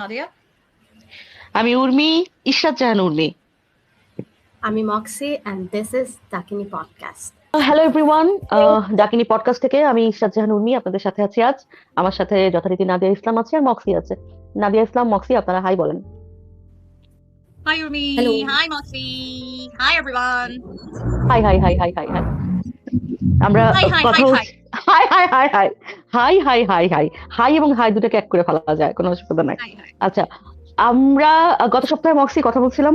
নাদিয়া। আমি উর্মি, ইশরাত জাহান উর্মি। আমি মক্সি and this is Dakini Podcast. Hello everyone, Dakini podcast থেকে আমি ইশরাত জাহান উর্মি আপনাদের সাথে আছি আজ। আমার সাথে যথারীতি নাদিয়া ইসলাম আছে আর মক্সি আছে। নাদিয়া ইসলাম, মক্সি, আপনারা হাই বলেন। হাই উর্মি। Hello. হাই মক্সি। Hi everyone. Hi hi hi hi hi hi. আমরা হাই হাই কথা হাই বলছি hi hi hi hi hi hi hi hi hi এবং হাই দুটাকে এক করে ফেলা যায়, কোনো অসুবিধা নাই। Hi hi. আচ্ছা, আমরা গত সপ্তাহে মক্সি কথা বলছিলাম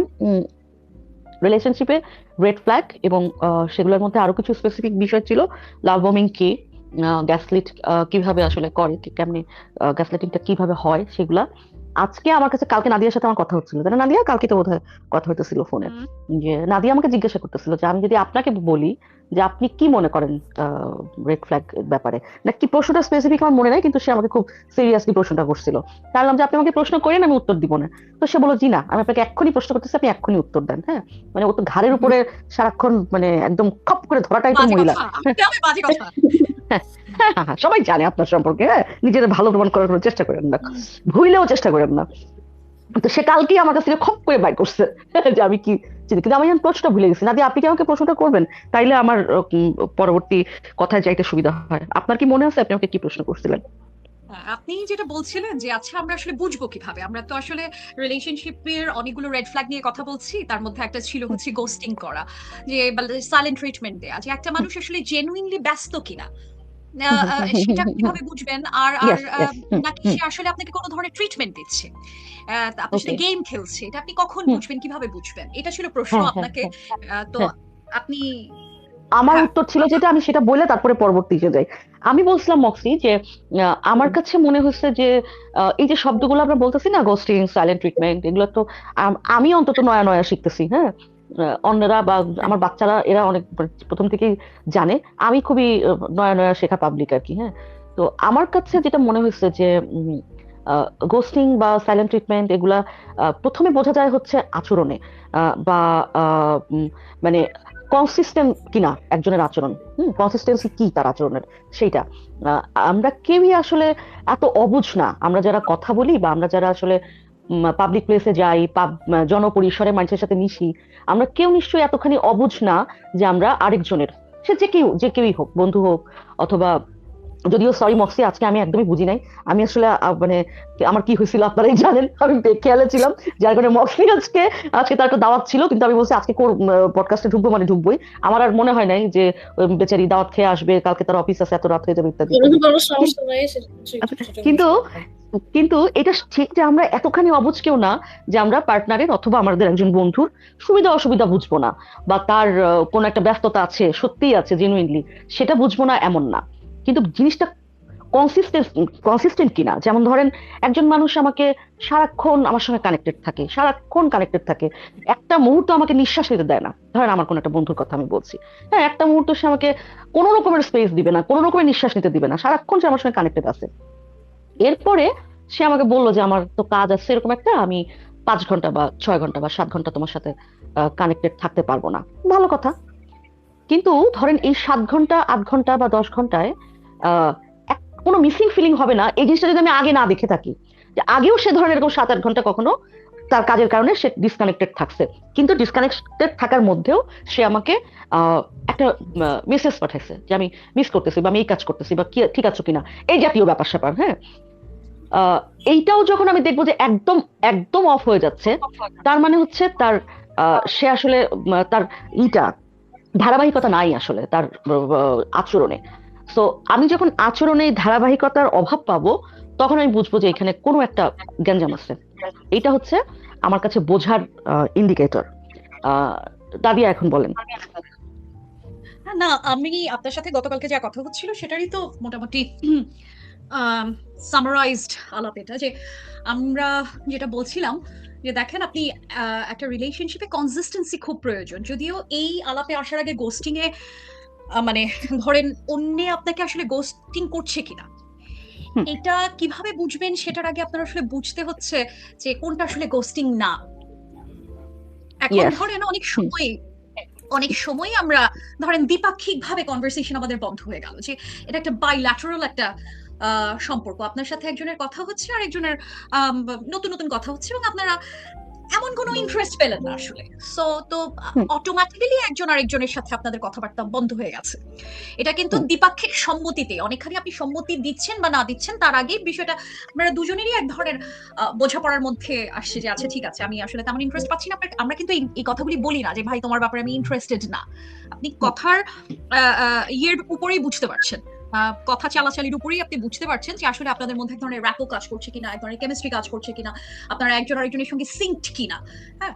রিলেশনশিপে রেড ফ্ল্যাগ এবং সেগুলোর মধ্যে আরো কিছু স্পেসিফিক বিষয় ছিল। লাভ বোমিং কি, গ্যাসলিট কিভাবে আসলে করে, কেমনি গ্যাসলাইটিংটা কিভাবে হয় সেগুলা। আজকে আমার কাছে কালকে নাদিয়ার সাথে আমার কথা হচ্ছিল, তাই না নাদিয়া? কালকে তো বোধহয় কথা হইতেছিল ফোনে, যে নাদিয়া আমাকে জিজ্ঞাসা করতেছিল যে আমি যদি আপনাকে বলি যে আপনি কি মনে করেন রেড ফ্ল্যাগ ব্যাপারে, না কি প্রশ্নটা স্পেসিফিক আমার মনে নাই, কিন্তু সে আমাকে খুব সিরিয়াসলি প্রশ্নটা করছিল। তাহলে যে আপনি আমাকে প্রশ্ন করেন, আমি উত্তর দিব না। তো সে বলল জি না, আমি আপনাকে এক্ষুনি প্রশ্ন করতেছি, আপনি এক্ষুনি উত্তর দেন। হ্যাঁ, মানে ও তো ঘাড়ের উপরে সারাক্ষণ মানে একদম খপ করে ধরা টাইপের বাজে মহিলা। কথা। আমি বাজে কথা। হ্যাঁ, সবাই জানে আপনার সম্পর্কে। হ্যাঁ, নিজেদের ভালো প্রমাণ করার কোনো চেষ্টা করেন না, ভুলেও চেষ্টা করেন না। তো সে কালকেই আমার কাছ থেকে খপ করে বাইর করছে যে আমি কি চিনি, কিন্তু আমি প্রশ্নটা ভুলে গেছি। নাদিয়া, আপনি কি আমাকে প্রশ্নটা করবেন? তাইলে আমার পরবর্তী কথায় যাইতে সুবিধা হয়। আপনার কি মনে আছে আপনি আমাকে কি প্রশ্ন করছিলেন? আপনি যেটা বলছিলেন যে আচ্ছা আমরা আসলে বুঝবো কিভাবে, আমরা তো আসলে রিলেশনশিপের অনেকগুলো রেড ফ্ল্যাগ নিয়ে কথা বলছি, তার মধ্যে একটা ছিল হচ্ছে গোস্টিং করা, যে সাইলেন্ট ট্রিটমেন্ট দেয়া, যে একটা মানুষ আসলে জেনুইনলি ব্যস্ত কিনা সেটা কিভাবে বুঝবেন? আর আর Yes, yes, নাকি সে আসলে আপনাকে কোনো ধরনের ট্রিটমেন্ট দিচ্ছে, আপনার সাথে okay, গেম খেলছে, এটা আপনি কখন বুঝবেন, কিভাবে বুঝবেন? এটা ছিল প্রশ্ন হ্যাঁ হ্যাঁ আপনাকে। তো হ্যাঁ। আপনি আমার হ্যাঁ উত্তর ছিল যেটা, আমি সেটা বলে তারপরে পরবর্তীতে যাই। আমি বলছিলাম মক্সি যে আমার কাছে মনে হচ্ছে যে এই যে শব্দগুলো আমরা বলতেছি না, গোস্টিং, সাইলেন্ট ট্রিটমেন্ট, এগুলো তো আমি অন্তত নয়া নয়া শিখতেছি। হ্যাঁ, অন্যরা বা আমার বাচ্চারা এরা অনেক প্রথম থেকেই জানে। আমি খুবই নয়া নয়া শেখা পাবলিক আর কি। হ্যাঁ, তো আমার কাছে যেটা মনে হচ্ছে যে গোস্টিং বা সাইলেন্ট ট্রিটমেন্ট এগুলা প্রথমে বোঝা যায় হচ্ছে আচরণে, বা মানে কনসিস্টেন্ট কিনা একজনের আচরণ, কনসিস্টেন্সি কি তার আচরণের, সেইটা। আহ, আমরা কেউই আসলে এত অবুঝ না, আমরা যারা কথা বলি বা আমরা যারা আসলে পাবলিক প্লেসে যাই, জনপরিসরে মানুষের সাথে মিশি, আমরা কেউ নিশ্চয়ই এতখানি অবুঝ না যে আমরা আরেকজনের, সে যে কেউই হোক, বন্ধু হোক অথবা, যদিও সরি মক্সি, আজকে আমি একদমই বুঝি নাই। আমি আসলে মানে আমার কি হয়েছিল আপনারাই জানেন, আমি খেয়ালে ছিলাম, যার কারণে মক্সি আজকে আজকে তার একটা দাওয়াত ছিল, কিন্তু আমি বলছি আজকে পডকাস্টে ঢুকবো মানে ঢুকবোই। আমার আর মনে হয় নাই যে বেচারি দাওয়াত খেয়ে আসবে, কালকে তার অফিস আছে, এত রাত হয়ে যাবে ইত্যাদি ইত্যাদি। কোনো সমস্যা নাই, আচ্ছা, কিন্তু কিন্তু এটা ঠিক যে আমরা এতখানি অবুঝ কেউ না যে আমরা পার্টনারের অথবা আমাদের একজন বন্ধুর সুবিধা অসুবিধা বুঝবো না, বা তার কোনো একটা ব্যস্ততা আছে, সত্যিই আছে জেনুইনলি, সেটা বুঝবো না এমন না। কিন্তু জিনিসটা কনসিস্টেন্ট কিনা, যেমন ধরেন একজন মানুষ আমাকে সারাক্ষণ আমার সঙ্গে কানেক্টেড থাকে, সারাক্ষণ কানেক্টেড থাকে, একটা মুহূর্ত আমাকে নিঃশ্বাস নিতে দেয় না। ধরেন আমার কোনো একটা বন্ধুর কথা আমি বলছি, হ্যাঁ, একটা মুহূর্ত সে আমাকে কোনো রকমের স্পেস দিবে না, কোনো রকমের নিঃশ্বাস নিতে দিবে না, সারাক্ষণ সে আমার সঙ্গে কানেক্টেড আছে। এরপরে সে আমাকে বললো যে আমার তো কাজ আছে এরকম একটা, আমি 5 ঘন্টা বা 6 ঘন্টা বা 7 ঘন্টা তোমার সাথে কানেক্টেড থাকতে পারবো না। ভালো কথা, কিন্তু ধরেন এই 7 ঘন্টা, 8 ঘন্টা বা 10 ঘন্টায় আহ কোনো মিসিং ফিলিং হবে না, এই জিনিসটা যদি আমি আগে না দেখে থাকি, যে আগেও সে ধরেন এরকম 7-8 ঘন্টা কখনো তার কাজের কারণে সে ডিসকানেক্টেড থাকছে, কিন্তু ডিসকানেক্টেড থাকার মধ্যেও সে আমাকে একটা মেসেজ পাঠাইছে যে আমি মিস করতেছি বা আমি এই কাজ করতেছি বা কি ঠিক আছো কিনা, এই জাতীয় ব্যাপার স্যাপার। হ্যাঁ, এইটাও যখন আমি দেখবো যে একদম একদম অফ হয়ে যাচ্ছে, তার মানে হচ্ছে তার সে আসলে তার ইটা ধারাবাহিকতা নাই আসলে তার আচরণে। তো আমি যখন আচরণে এই ধারাবাহিকতার অভাব পাবো, তখন আমি বুঝবো যে এখানে কোনো একটা গ্যাঞ্জাম আছে। এটা হচ্ছে আমার কাছে বোঝার ইন্ডিকেটর। দাদিয়া এখন বলেন। না, আমি আপনার সাথে গতকালকে যা কথা হচ্ছিল সেটারই তো মোটামুটি সামারাইজড আলাপ এটা, যে আমরা যেটা বলছিলাম যে দেখেন আপনি একটা রিলেশনশিপে কনসিস্টেন্সি খুব প্রয়োজন। যদিও এই আলাপে আসার আগে গোস্টিং এ মানে ধরেন অন্যে আপনাকে আসলে গোস্টিং করছে কিনা হুম, এটা কিভাবে বুঝবেন, সেটার আগে আপনার আসলে বুঝতে হচ্ছে যে কোনটা আসলে গোস্টিং না। এখন ইয়েস, ধরেন অনেক সময় আমরা ধরেন দ্বিপাক্ষিক ভাবে কনভারসেশন আমাদের বন্ধ হয়ে গেল, যে এটা একটা বাইল্যাটারাল একটা সম্পর্ক, আপনার সাথে একজনের কথা হচ্ছে আর একজনের নতুন নতুন কথা হচ্ছে এবং আপনারা এমন কোনো ইন্টারেস্ট পেলেন না আসলে। সো তো হুম অটোমেটিক্যালি একজন আরেকজনের সাথে আপনাদের কথাবার্তা বন্ধ হয়ে গেছে। এটা কিন্তু হুম দ্বিপাক্ষিক সম্মতিতে, অনেকখানি আপনি সম্মতি দিচ্ছেন বা না দিচ্ছেন তার আগেই বিষয়টা আপনারা দুজনেরই এক ধরনের বোঝাপড়ার মধ্যে আসছে যে আচ্ছা ঠিক আছে আমি আসলে তেমন ইন্টারেস্ট পাচ্ছি না। আমরা কিন্তু এই কথাগুলি বলি না যে ভাই তোমার ব্যাপারে আমি ইন্টারেস্টেড না। আপনি হুম কথার ইয়ের উপরেই বুঝতে পারছেন, কথা চালাচালির উপরেই আপনি বুঝতে পারছেন যে আসলে আপনাদের মধ্যে এক ধরনের র্যাপো কাজ করছে কিনা, এক ধরনের কেমিস্ট্রি কাজ করছে কিনা, আপনারা একজন আরেকজনের সঙ্গে সিঙ্কড কিনা। হ্যাঁ,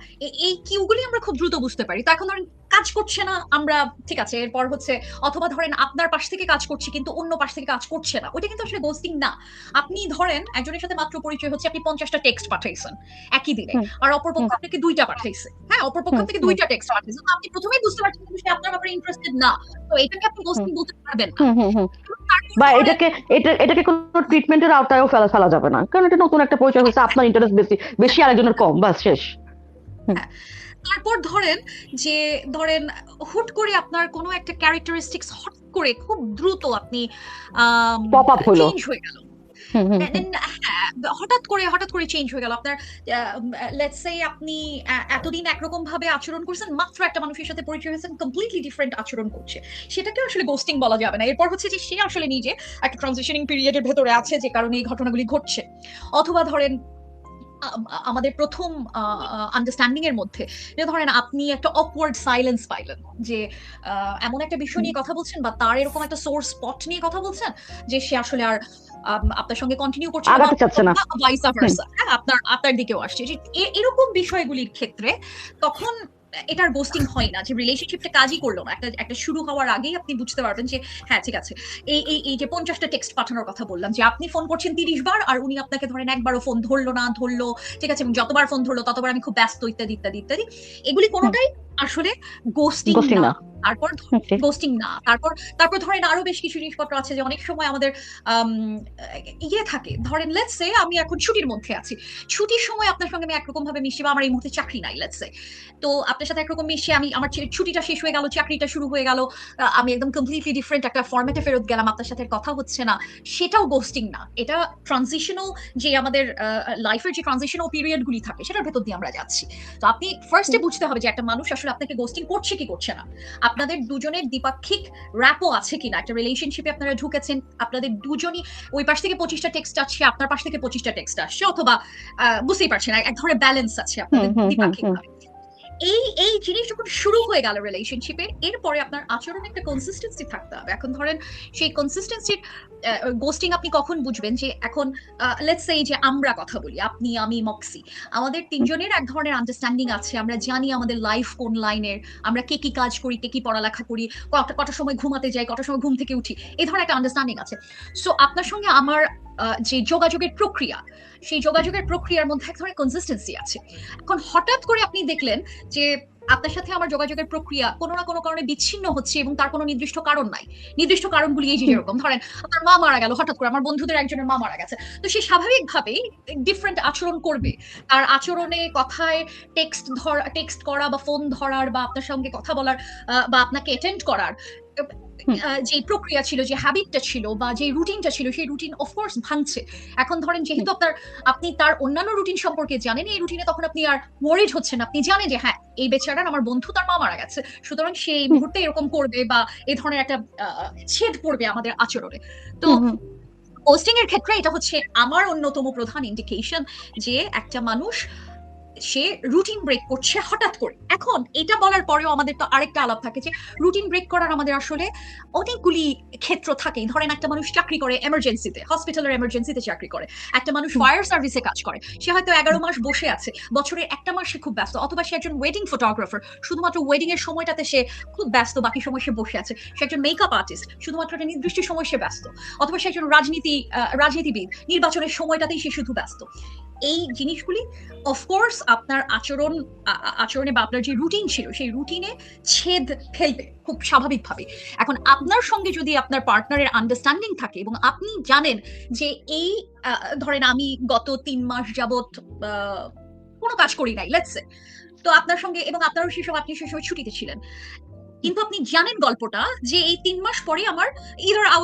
এই কিউগুলি আমরা খুব দ্রুত বুঝতে পারি। তো এখন ধরেন কাজ করছে না, আমরা ঠিক আছে এরপর হচ্ছে, অথবা ধরেন আপনার পাশ থেকে কাজ করছে কিন্তু অন্য পাশ থেকে কাজ করছে না, ওইটা কিন্তু আসলে গোস্টিং না। আপনি ধরেন একজনের সাথে মাত্র পরিচয় হচ্ছে, আপনি 50টা টেক্সট পাঠাইছেন একই দিনে, হুম আর অপরপক্ষ হুম আপনাকে 2টা পাঠাইছে। হ্যাঁ, অপরপক্ষ হুম আপনাকে হুম 2টা টেক্সট পাঠাইছে, তো আপনি প্রথমেই বুঝতে পারছেন কিন্তু সে আপনার ব্যাপারে ইন্টারেস্টেড না। তো এটাকে আপনি হুম গোস্টিং বলতে পারবেন না। হুম হুম হুম তারপর বা ধরেন এটাকে কোনো ট্রিটমেন্টের আওতায়ও ফেলা যাবে না, কারণ এটা নতুন একটা পরিচয় হয়েছে, আপনার ইন্টারেস্ট বেশি বেশি আরেকজনের কম, বাস শেষ। হুম হ্যাঁ, তারপর ধরেন যে ধরেন হুট করে আপনার কোনো একটা ক্যারেক্টারিস্টিক্স হট করে খুব দ্রুত আপনি পপ আপ হলো। চেঞ্জ হয়ে গেল। হুম হুম হুম হ্যাঁ, হঠাৎ করে চেঞ্জ হয়ে গেল আপনার। লেটস সে আপনি এতদিন একরকম ভাবে আচরণ করছেন, মাত্র একটা মানুষের সাথে পরিচয় হয়েছেন কমপ্লিটলি ডিফারেন্ট আচরণ করছে, সেটাকে আসলে গোস্টিং বলা যাবে না। এরপর হচ্ছে যে সে আসলে নিজে একটা ট্রানজিশনিং পিরিয়ডের ভেতরে আছে যে কারণে এই ঘটনাগুলি ঘটছে। অথবা ধরেন আমাদের প্রথম আন্ডারস্ট্যান্ডিং এর মধ্যে যে ধরেন আপনি একটা অকওয়ার্ড সাইলেন্স পাইলেন, যে এমন একটা বিষয় হুম নিয়ে কথা বলছেন বা তার এরকম একটা সোর্স স্পট নিয়ে কথা বলছেন যে সে আসলে আর আপনার সঙ্গে কন্টিনিউ করছে না, বা আগাতে চাচ্ছে না। ভাইসা হুম ভার্সা, হ্যাঁ আপনার আপনার দিকেও আসছে, যে এরকম বিষয়গুলির ক্ষেত্রে তখন এটার গোস্টিং হয় না, যে রিলেশনশিপটা কাজই করলো না। একটা একটা শুরু হওয়ার আগেই আপনি বুঝতে পারবেন যে হ্যাঁ ঠিক আছে, এই যে 50টা টেক্সট পাঠানোর কথা বললাম, যে আপনি ফোন করছেন 30 বার আর উনি আপনাকে ধরেন একবারও ফোন ধরলো না, ধরলো ঠিক আছে, এবং যতবার ফোন ধরলো ততবার আমি খুব ব্যস্ত, ইত্যাদি ইত্যাদি ইত্যাদি, এগুলি হুম কোনোটাই আসলে গোস্টিং গোস্টিং না। না। তারপর ওকে। গোস্টিং না, তারপর তারপর ধরেন আরো বেশ কিছু জিনিসপত্র আছে যে অনেক সময় আমাদের আম, ইয়ে থাকে, ধরেন লেটস সে আমি এখন ছুটির মধ্যে আছি, ছুটির সময় আপনার সঙ্গে আমি একরকম ভাবে মিশি, বা আমার এই মুহূর্তে চাকরি নাই লেটস সে, তো আপনার সাথে একরকম মিশে আমি আমার ছুটিটা শেষ হয়ে গেল, চাকরিটা শুরু হয়ে গেল, আমি একদম কমপ্লিটলি ডিফারেন্ট একটা ফরম্যাটে ফেরত গেলাম, আপনার সাথে কথা হচ্ছে না, সেটাও গোস্টিং না। এটা ট্রানজিশনাল, যে আমাদের লাইফের যে ট্রানজিশনাল পিরিয়ড গুলি থাকে সেটার ভেতর দিয়ে আমরা যাচ্ছি। তো আপনি ফার্স্টে হুম বুঝতে হবে যে একটা মানুষ আসলে আপনাকে গোস্টিং করছে কি করছে না, আপনাদের দুজনের দ্বিপাক্ষিক র্যাপও আছে কিনা, একটা রিলেশনশিপে আপনারা ঢুকেছেন, আপনাদের দুজনই ওই পাশ থেকে 25টা টেক্সট আসছে, আপনার পাশ থেকে 25টা টেক্সট আসছে, অথবা বুঝতেই পারছেন এক ধরনের ব্যালেন্স আছে হুম আপনাদের হুম হুম দ্বিপাক্ষিক হুম ভাবে। এই এই জিনিস যখন শুরু হয়ে গেল রিলেশনশিপে, এরপরে আপনার আচরণে একটা কনসিস্টেন্সি থাকতে হবে। এখন ধরেন সেই কনসিস্টেন্সির গোস্টিং আপনি কখন বুঝবেন, যে এখন লেটস সে যে আমরা কথা বলি, আপনি আমি মক্সি, আমাদের তিনজনের এক ধরনের আন্ডারস্ট্যান্ডিং আছে, আমরা জানি আমাদের লাইফ কোন লাইনের, আমরা কে কি কাজ করি, কে কি পড়ালেখা করি, কটার সময় ঘুমাতে যাই, কটার সময় ঘুম থেকে উঠি, এই ধরনের একটা আন্ডারস্ট্যান্ডিং আছে। সো আপনার সঙ্গে আমার যে যোগাযোগের প্রক্রিয়া, সেই যোগাযোগের প্রক্রিয়ার মধ্যে এক ধরনের কনসিস্টেন্সি আছে। এখন হঠাৎ করে আপনি দেখলেন যে আপনার সাথে আমার যোগাযোগের প্রক্রিয়া কোনো না কোনো কারণে বিচ্ছিন্ন হচ্ছে, এবং তার কোনো নির্দিষ্ট কারণ নাই। নির্দিষ্ট কারণগুলি এই যে হুম যেরকম ধরেন আপনার মা মারা গেল হঠাৎ করে, আমার বন্ধুদের একজনের মা মারা গেছে, তো সে স্বাভাবিকভাবেই ডিফারেন্ট আচরণ করবে। তার আচরণে, কথায়, টেক্সট করা বা ফোন ধরার বা আপনার সঙ্গে কথা বলার বা আপনাকে অ্যাটেন্ড করার হুম যে প্রক্রিয়া ছিল, যে হ্যাবিটটা ছিল বা যে রুটিনটা ছিল, সেই রুটিন অফকোর্স ভাঙছে। এখন ধরেন হুম যেহেতু আপনি তার অন্যান্য রুটিন সম্পর্কে জানেন, এই রুটিনে তখন আপনি আর ওয়ারিড হচ্ছেন, আপনি জানেন যে হ্যাঁ এই বেচারার আমার বন্ধু তার মা মারা গেছে, সুতরাং সেই হুম মুহূর্তে এরকম করবে, বা এই ধরনের একটা ছেদ পড়বে আমাদের আচরণে। তো হুম হুম পোস্টিং এর ক্ষেত্রে এটা হচ্ছে আমার অন্যতম প্রধান ইন্ডিকেশন যে একটা মানুষ সে রুটিন ব্রেক করছে হঠাৎ করে। এখন এটা বলার পরেও আমাদের তো আরেকটা আলাপ থাকে যে রুটিন ব্রেক করার আমাদের আসলে অনেকগুলি ক্ষেত্র থাকে। ধরেন একটা মানুষ চাকরি করে এমার্জেন্সিতে, হসপিটালের এমার্জেন্সিতে চাকরি করে, একটা মানুষ হুম ফায়ার সার্ভিসে কাজ করে, সে হয়তো 11 মাস বসে আছে, বছরের একটা মাস সে খুব ব্যস্ত, অথবা সে একজন ওয়েডিং ফটোগ্রাফার, শুধুমাত্র ওয়েডিং এর সময়টাতে সে খুব ব্যস্ত, বাকি সময় সে বসে আছে, সে একজন মেকআপ আর্টিস্ট, শুধুমাত্র একটা নির্দিষ্ট সময় সে ব্যস্ত, অথবা সে একজন রাজনীতিবিদ, নির্বাচনের সময়টাতেই সে শুধু ব্যস্ত। এই জিনিসগুলি অফকোর্স আপনার আচরণে বা আপনার যে রুটিন ছিল সেই রুটিনে ছেদ ফেলবে খুব স্বাভাবিকভাবে। এখন আপনার সঙ্গে যদি আপনার পার্টনারের আন্ডারস্ট্যান্ডিং থাকে এবং আপনি জানেন যে এই ধরেন আমি গত 3 মাস যাবত কোনো কাজ করি নাই লেটস সে, তো আপনার সঙ্গে, এবং আপনারও সেই সময় আপনি সেই সময় ছুটিতে ছিলেন, কিন্তু আপনি জানেন গল্পটা যে এই 3 মাস পরে আমার ইদার আই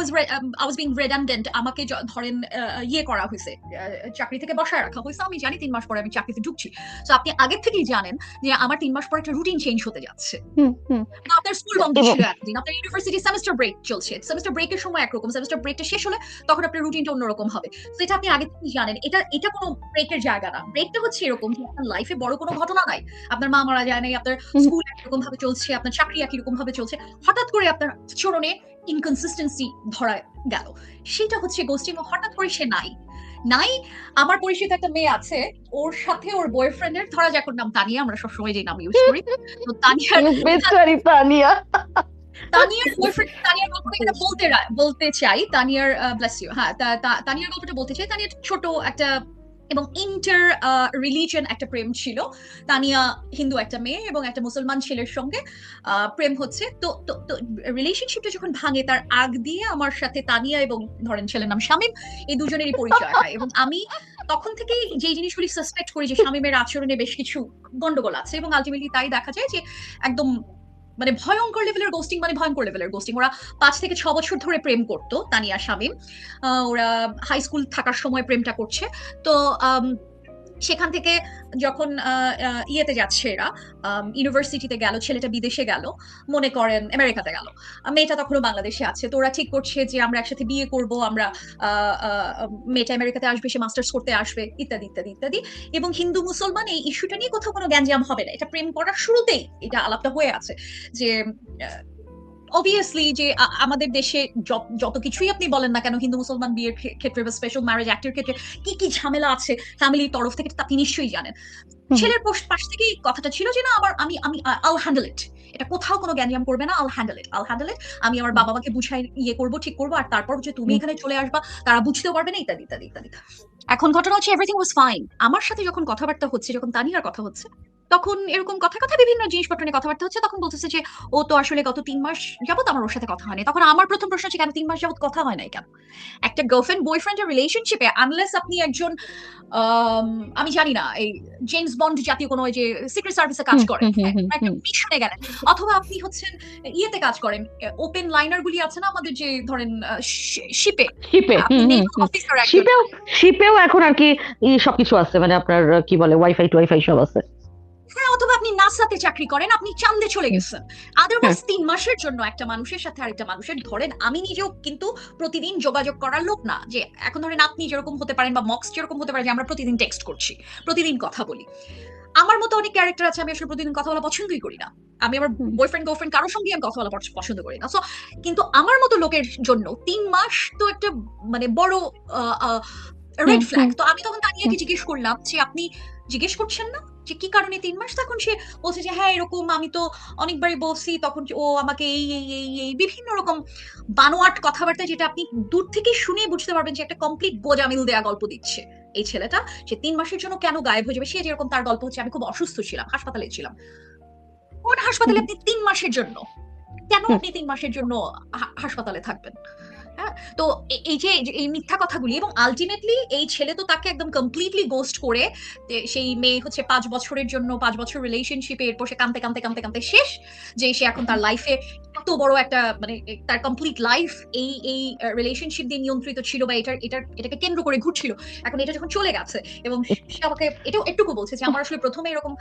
ওয়াজ বিং রেডান্ডেন্ট, আমাকে ধরেন ইয়ে করা হয়েছে, চাকরি থেকে বসায় রাখা হয়েছে, আমি জানি 3 মাস পরে আমি চাকরিতে ঢুকছি। তো আপনি আগের থেকেই জানেন যে আমার 3 মাস পরে একটা রুটিন চেঞ্জ হতে যাচ্ছে। না আপনার স্কুল বন্ধ এবং ছিল একদিন, আপনার ইউনিভার্সিটি সেমিস্টার ব্রেক চলছে, সেমিস্টার ব্রেকের সময় একরকম, সেমিস্টার ব্রেকটা শেষ হলে তখন আপনার রুটিনটা অন্যরকম হবে। তো এটা আপনি আগে থেকেই জানেন, এটা কোনো ব্রেকের জায়গা না। ব্রেকটা হচ্ছে এরকম যে আপনার লাইফে বড় কোনো ঘটনা নাই, আপনার মা মারা যায় নাই, আপনার স্কুল একরকম ভাবে চলছে, আপনার চাকরি একই রকম ভাবে চলছে, হঠাৎ করে আপনার চরণে ইনকনসিস্টেন্সি ধরা গেল, সেটা হচ্ছে গোস্টিং। হঠাৎ করে সে নাই নাই আমার পরিচিত একটা মেয়ে আছে, ওর সাথে ওর বয়ফ্রেন্ডের, ধরা যাক ওর নাম তানিয়া, আমরা সবসময় যে নাম ইউজ করি, তো বেচারি তানিয়া। তানিয়ার বয়ফ্রেন্ড, তানিয়ার গল্পটা এখানে বলতে চাই, তানিয়ার ব্লেস ইউ, হ্যাঁ তানিয়ার গল্পটা বলতে চাই। তানিয়ার ছোট একটা এবং ইন্টার রিলিজিয়ন একটা প্রেম ছিল। তানিয়া হিন্দু একটা মেয়ে এবং একটা মুসলমান ছেলের সঙ্গে প্রেম হচ্ছে। তো তো তো রিলেশনশিপটা যখন ভাঙে তার আগ দিয়ে আমার সাথে তানিয়া এবং ধরেন ছেলের নাম শামীম, এই দুজনেরই পরিচয় হয়। এবং আমি তখন থেকেই যে জিনিসগুলি সাসপেক্ট করি যে শামীমের আচরণে বেশ কিছু গন্ডগোল আছে, এবং আলটিমেটলি তাই দেখা যায় যে একদম মানে ভয়ঙ্কর লেভেলের গোস্টিং, মানে ভয়ঙ্কর লেভেলের গোস্টিং। ওরা 5 থেকে 6 বছর ধরে প্রেম করতো, তানিয়া শামীম। ওরা হাই স্কুল থাকার সময় প্রেমটা করছে। তো সেখান থেকে যখন ইয়েতে যাচ্ছে, এরা ইউনিভার্সিটিতে গেল, ছেলেটা বিদেশে গেল, মনে করেন আমেরিকাতে গেল, মেয়েটা তখনও বাংলাদেশে আছে। তো ওরা ঠিক করছে যে আমরা একসাথে বিয়ে করব, আমরা মেয়েটা আমেরিকাতে আসবে, সে মাস্টার্স করতে আসবে, ইত্যাদি ইত্যাদি ইত্যাদি। এবং হিন্দু মুসলমান এই ইস্যুটা নিয়ে কোথাও কোনো গ্যাঞ্জাম হবে না, এটা প্রেম করার শুরুতেই এটা আলাপটা হয়ে আছে যে অবভিয়াসলি যে আমাদের দেশে যত কিছুই আপনি বলেন না কেন, হিন্দু মুসলমান বিয়ের ক্ষেত্রে বা স্পেশাল ম্যারেজ অ্যাক্টের ক্ষেত্রে কি কি ঝামেলা আছে ফ্যামিলির তরফ থেকে, আপনি নিশ্চয়ই জানেন। ছেলের পাশ থেকে কথাটা ছিল যে না, আবার আমি আমি আল হ্যান্ডেল ইট, এটা কোথাও কোনো গ্যাঞ্জাম করবে না, আল হ্যান্ডেল ইট, আল হ্যান্ডেল ইট, আমি আমার বাবা মাকে বুঝাই ইয়ে করবো, ঠিক করবো, আর তারপর হচ্ছে তুমি এখানে চলে আসবা, তারা বুঝতেও পারবে না, ইত্যাদি ইত্যাদি ইত্যাদি। এখন ঘটনা হচ্ছে এভরিথিং ওয়াজ ফাইন। আমার সাথে যখন কথাবার্তা হচ্ছে, যখন তানিয়ার কথা হচ্ছে, তখন এরকম কথা কথা বিভিন্ন জিনিসপত্র নিয়ে কথাবার্তা হচ্ছে, তখন বলতেছে যে ও তো আসলে গত 3 মাস যাবত আমার ওর সাথে কথা হয়নি। তখন আমার প্রথম প্রশ্ন হচ্ছে কেন 3 মাস যাবত কথা হয় নাই কেন? একটা গার্লফ্রেন্ড বয়ফ্রেন্ডের রিলেশনশিপে আনলেস আপনি একজন আমি জানি না এই জেমস বন্ড জাতীয় কোনো ওই যে সিক্রেট সার্ভিসে কাজ করেন, একটা মিশনে গেলেন, অথবা আপনি হচ্ছেন ইয়েতে কাজ করেন, ওপেন লাইনার গুলি আছে না আমাদের, যে ধরেন শিপে শিপে আপনি নেভাল অফিসার একজন, শিপেও শিপেও এখন আর কি সবকিছু আছে, মানে আপনার কি বলে ওয়াইফাই টুয়াইফাই সব আছে। হ্যাঁ, অথবা আপনি নাসাতে চাকরি করেন, আপনি চাঁদে চলে গেছেন। আদারওয়াইজ 3 মাসের জন্য একটা মানুষের সাথে আরেকটা মানুষের, ধরেন আমি নিজেও কিন্তু প্রতিদিন যোগাযোগ করার লোক না, যে এখন ধরেন আপনি যেরকম হতে পারেন বা মক্স যেরকম হতে পারে যে আমরা প্রতিদিন টেক্সট করছি, প্রতিদিন কথা বলি। আমার মতো অনেক ক্যারেক্টার আছে, আমি আসলে প্রতিদিন কথা বলা পছন্দই করি না। আমি আমার বয়ফ্রেন্ড গার্লফ্রেন্ড কারোর সঙ্গে আমি কথা বলা পছন্দ করি না। সো কিন্তু আমার মতো লোকের জন্য 3 মাস তো একটা মানে বড় রেড ফ্ল্যাগ। তো আমি তখন তানিয়াকে জিজ্ঞেস করলাম যে আপনি জিজ্ঞেস করছেন না যে কি কারণে 3 মাস? তখন সে বলছে যে হ্যাঁ এরকম আমি তো অনেকবারই বলছি, তখন ও আমাকে এই এই এই এই বিভিন্ন রকম বানোয়াট কথাবার্তা, যেটা আপনি দূর থেকে শুনে বুঝতে পারবেন যে একটা কমপ্লিট গোজামিল দেয়া গল্প দিচ্ছে এই ছেলেটা। সে 3 মাসের জন্য কেন গায়েব হয়ে যাবে? সে যেরকম তার গল্প হচ্ছে আমি খুব অসুস্থ ছিলাম, হাসপাতালে ছিলাম। কোন হাসপাতালে আপনি 3 মাসের জন্য? কেন আপনি 3 মাসের জন্য হাসপাতালে থাকবেন? হ্যাঁ, তো এই যে এই মিথ্যা কথাগুলি, এবং আলটিমেটলি এই ছেলে তো তাকে একদম কমপ্লিটলি গোস্ট করে, সেই মেয়ে হচ্ছে 5 বছরের জন্য, 5 বছর রিলেশনশিপে, এরপর সে কাঁদতে কাঁদতে কাঁদতে কাঁদতে শেষ, যে সে এখন তার লাইফে এত বড় একটা মানে তার কমপ্লিট লাইফ এই এই রিলেশনশিপ দিয়ে নিয়ন্ত্রিত ছিল, বা এটাকে কেন্দ্র করে ঘুরছিল। এখন এটা যখন চলে গেছে, এবং সে আমাকে এটাও একটুকু বলছে যে আমার আসলে প্রথমে এরকম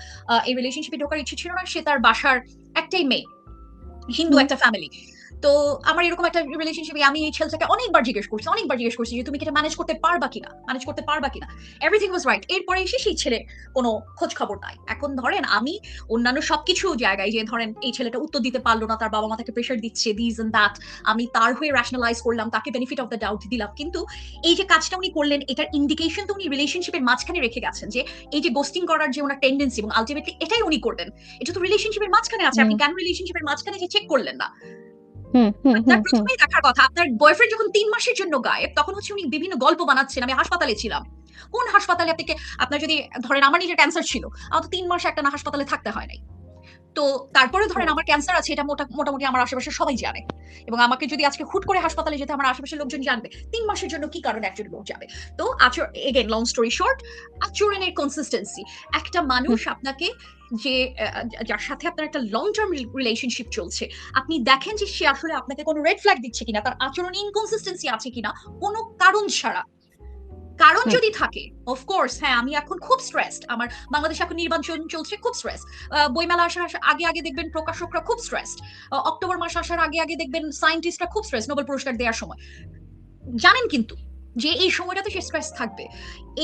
এই রিলেশনশিপে ঢোকার ইচ্ছে ছিল না, সে তার বাসার একটাই মেয়ে, হিন্দু একটা ফ্যামিলি। তো আমার এরকম একটা রিলেশনশিপে আমি এই ছেলেটাকে অনেকবার জিজ্ঞেস করছি যে তুমি কি এটা ম্যানেজ করতে পারবা কিনা, এভরিথিং ওয়াজ রাইট। এরপরে এসে সেই ছেলে কোনো খোঁজ খবর নাই। এখন ধরেন আমি অন্যান্য সবকিছু জায়গায়, যে ধরেন এই ছেলেটা উত্তর দিতে পারলো না, তার বাবা মা তাকে প্রেশার দিচ্ছে, দিস এন্ড দ্যাট, আমি তার হয়ে রেশনালাইজ করলাম, তাকে বেনিফিট অফ দ্য ডাউট দিলাম, কিন্তু এই যে কাজটা উনি করলেন, এটার ইন্ডিকেশন তো উনি রিলেশনশিপের মাঝখানে রেখে গেছেন, যে এই যে গোস্টিং করার যে ওনার টেন্ডেন্সি, এবং আলটিমেটলি এটাই উনি করবেন, এটা তো রিলেশনশিপের মাঝখানে আছে, আপনি কেন রিলেশনশিপের মাঝখানে যে চেক করলেন না? আপনার প্রথমেই দেখার কথা। আপনার বয়ফ্রেন্ড যখন 3 মাসের জন্য গায়েব, তখন হচ্ছে উনি বিভিন্ন গল্প বানাচ্ছেন আমি হাসপাতালে ছিলাম। কোন হাসপাতালে? আপনার যদি ধরেন আমার নিজের ক্যান্সার ছিল, আমার তো 3 মাস একটা না হাসপাতালে থাকতে হয় নাই। তো তারপরে ধরেন আমার ক্যান্সার আছে, এটা মোটামুটি আমার আশেপাশে সবাই জানে, এবং আমাকে যদি আজকে হুট করে হাসপাতালে যেতে আমার আশেপাশের লোকজন জানবে 3 মাসের জন্য কি কারণে একজন লোক যাবে। তো এগেন লং স্টোরি শর্ট, আচরণের কনসিস্টেন্সি। একটা মানুষ আপনাকে যে যার সাথে আপনার একটা লং টার্ম রিলেশনশিপ চলছে, আপনি দেখেন যে সে আসলে আপনাকে কোনো রেড ফ্ল্যাগ দিচ্ছে কিনা, তার আচরণে ইনকনসিস্টেন্সি আছে কিনা কোনো কারণ ছাড়া। কারণ যদি থাকে, অফকোর্স হ্যাঁ আমি এখন খুব স্ট্রেসড, আমার বাংলাদেশ এখন নির্বাচন চলছে, খুব স্ট্রেস, বইমেলা আসার আগে আগে দেখবেন প্রকাশকরা খুব স্ট্রেসড, অক্টোবর মাস আসার আগে আগে দেখবেন সায়েন্টিস্টরা খুব স্ট্রেস নোবেল পুরস্কার দেওয়ার সময়, জানেন কিন্তু যে এই সময়টাতে সে স্ট্রেস থাকবে।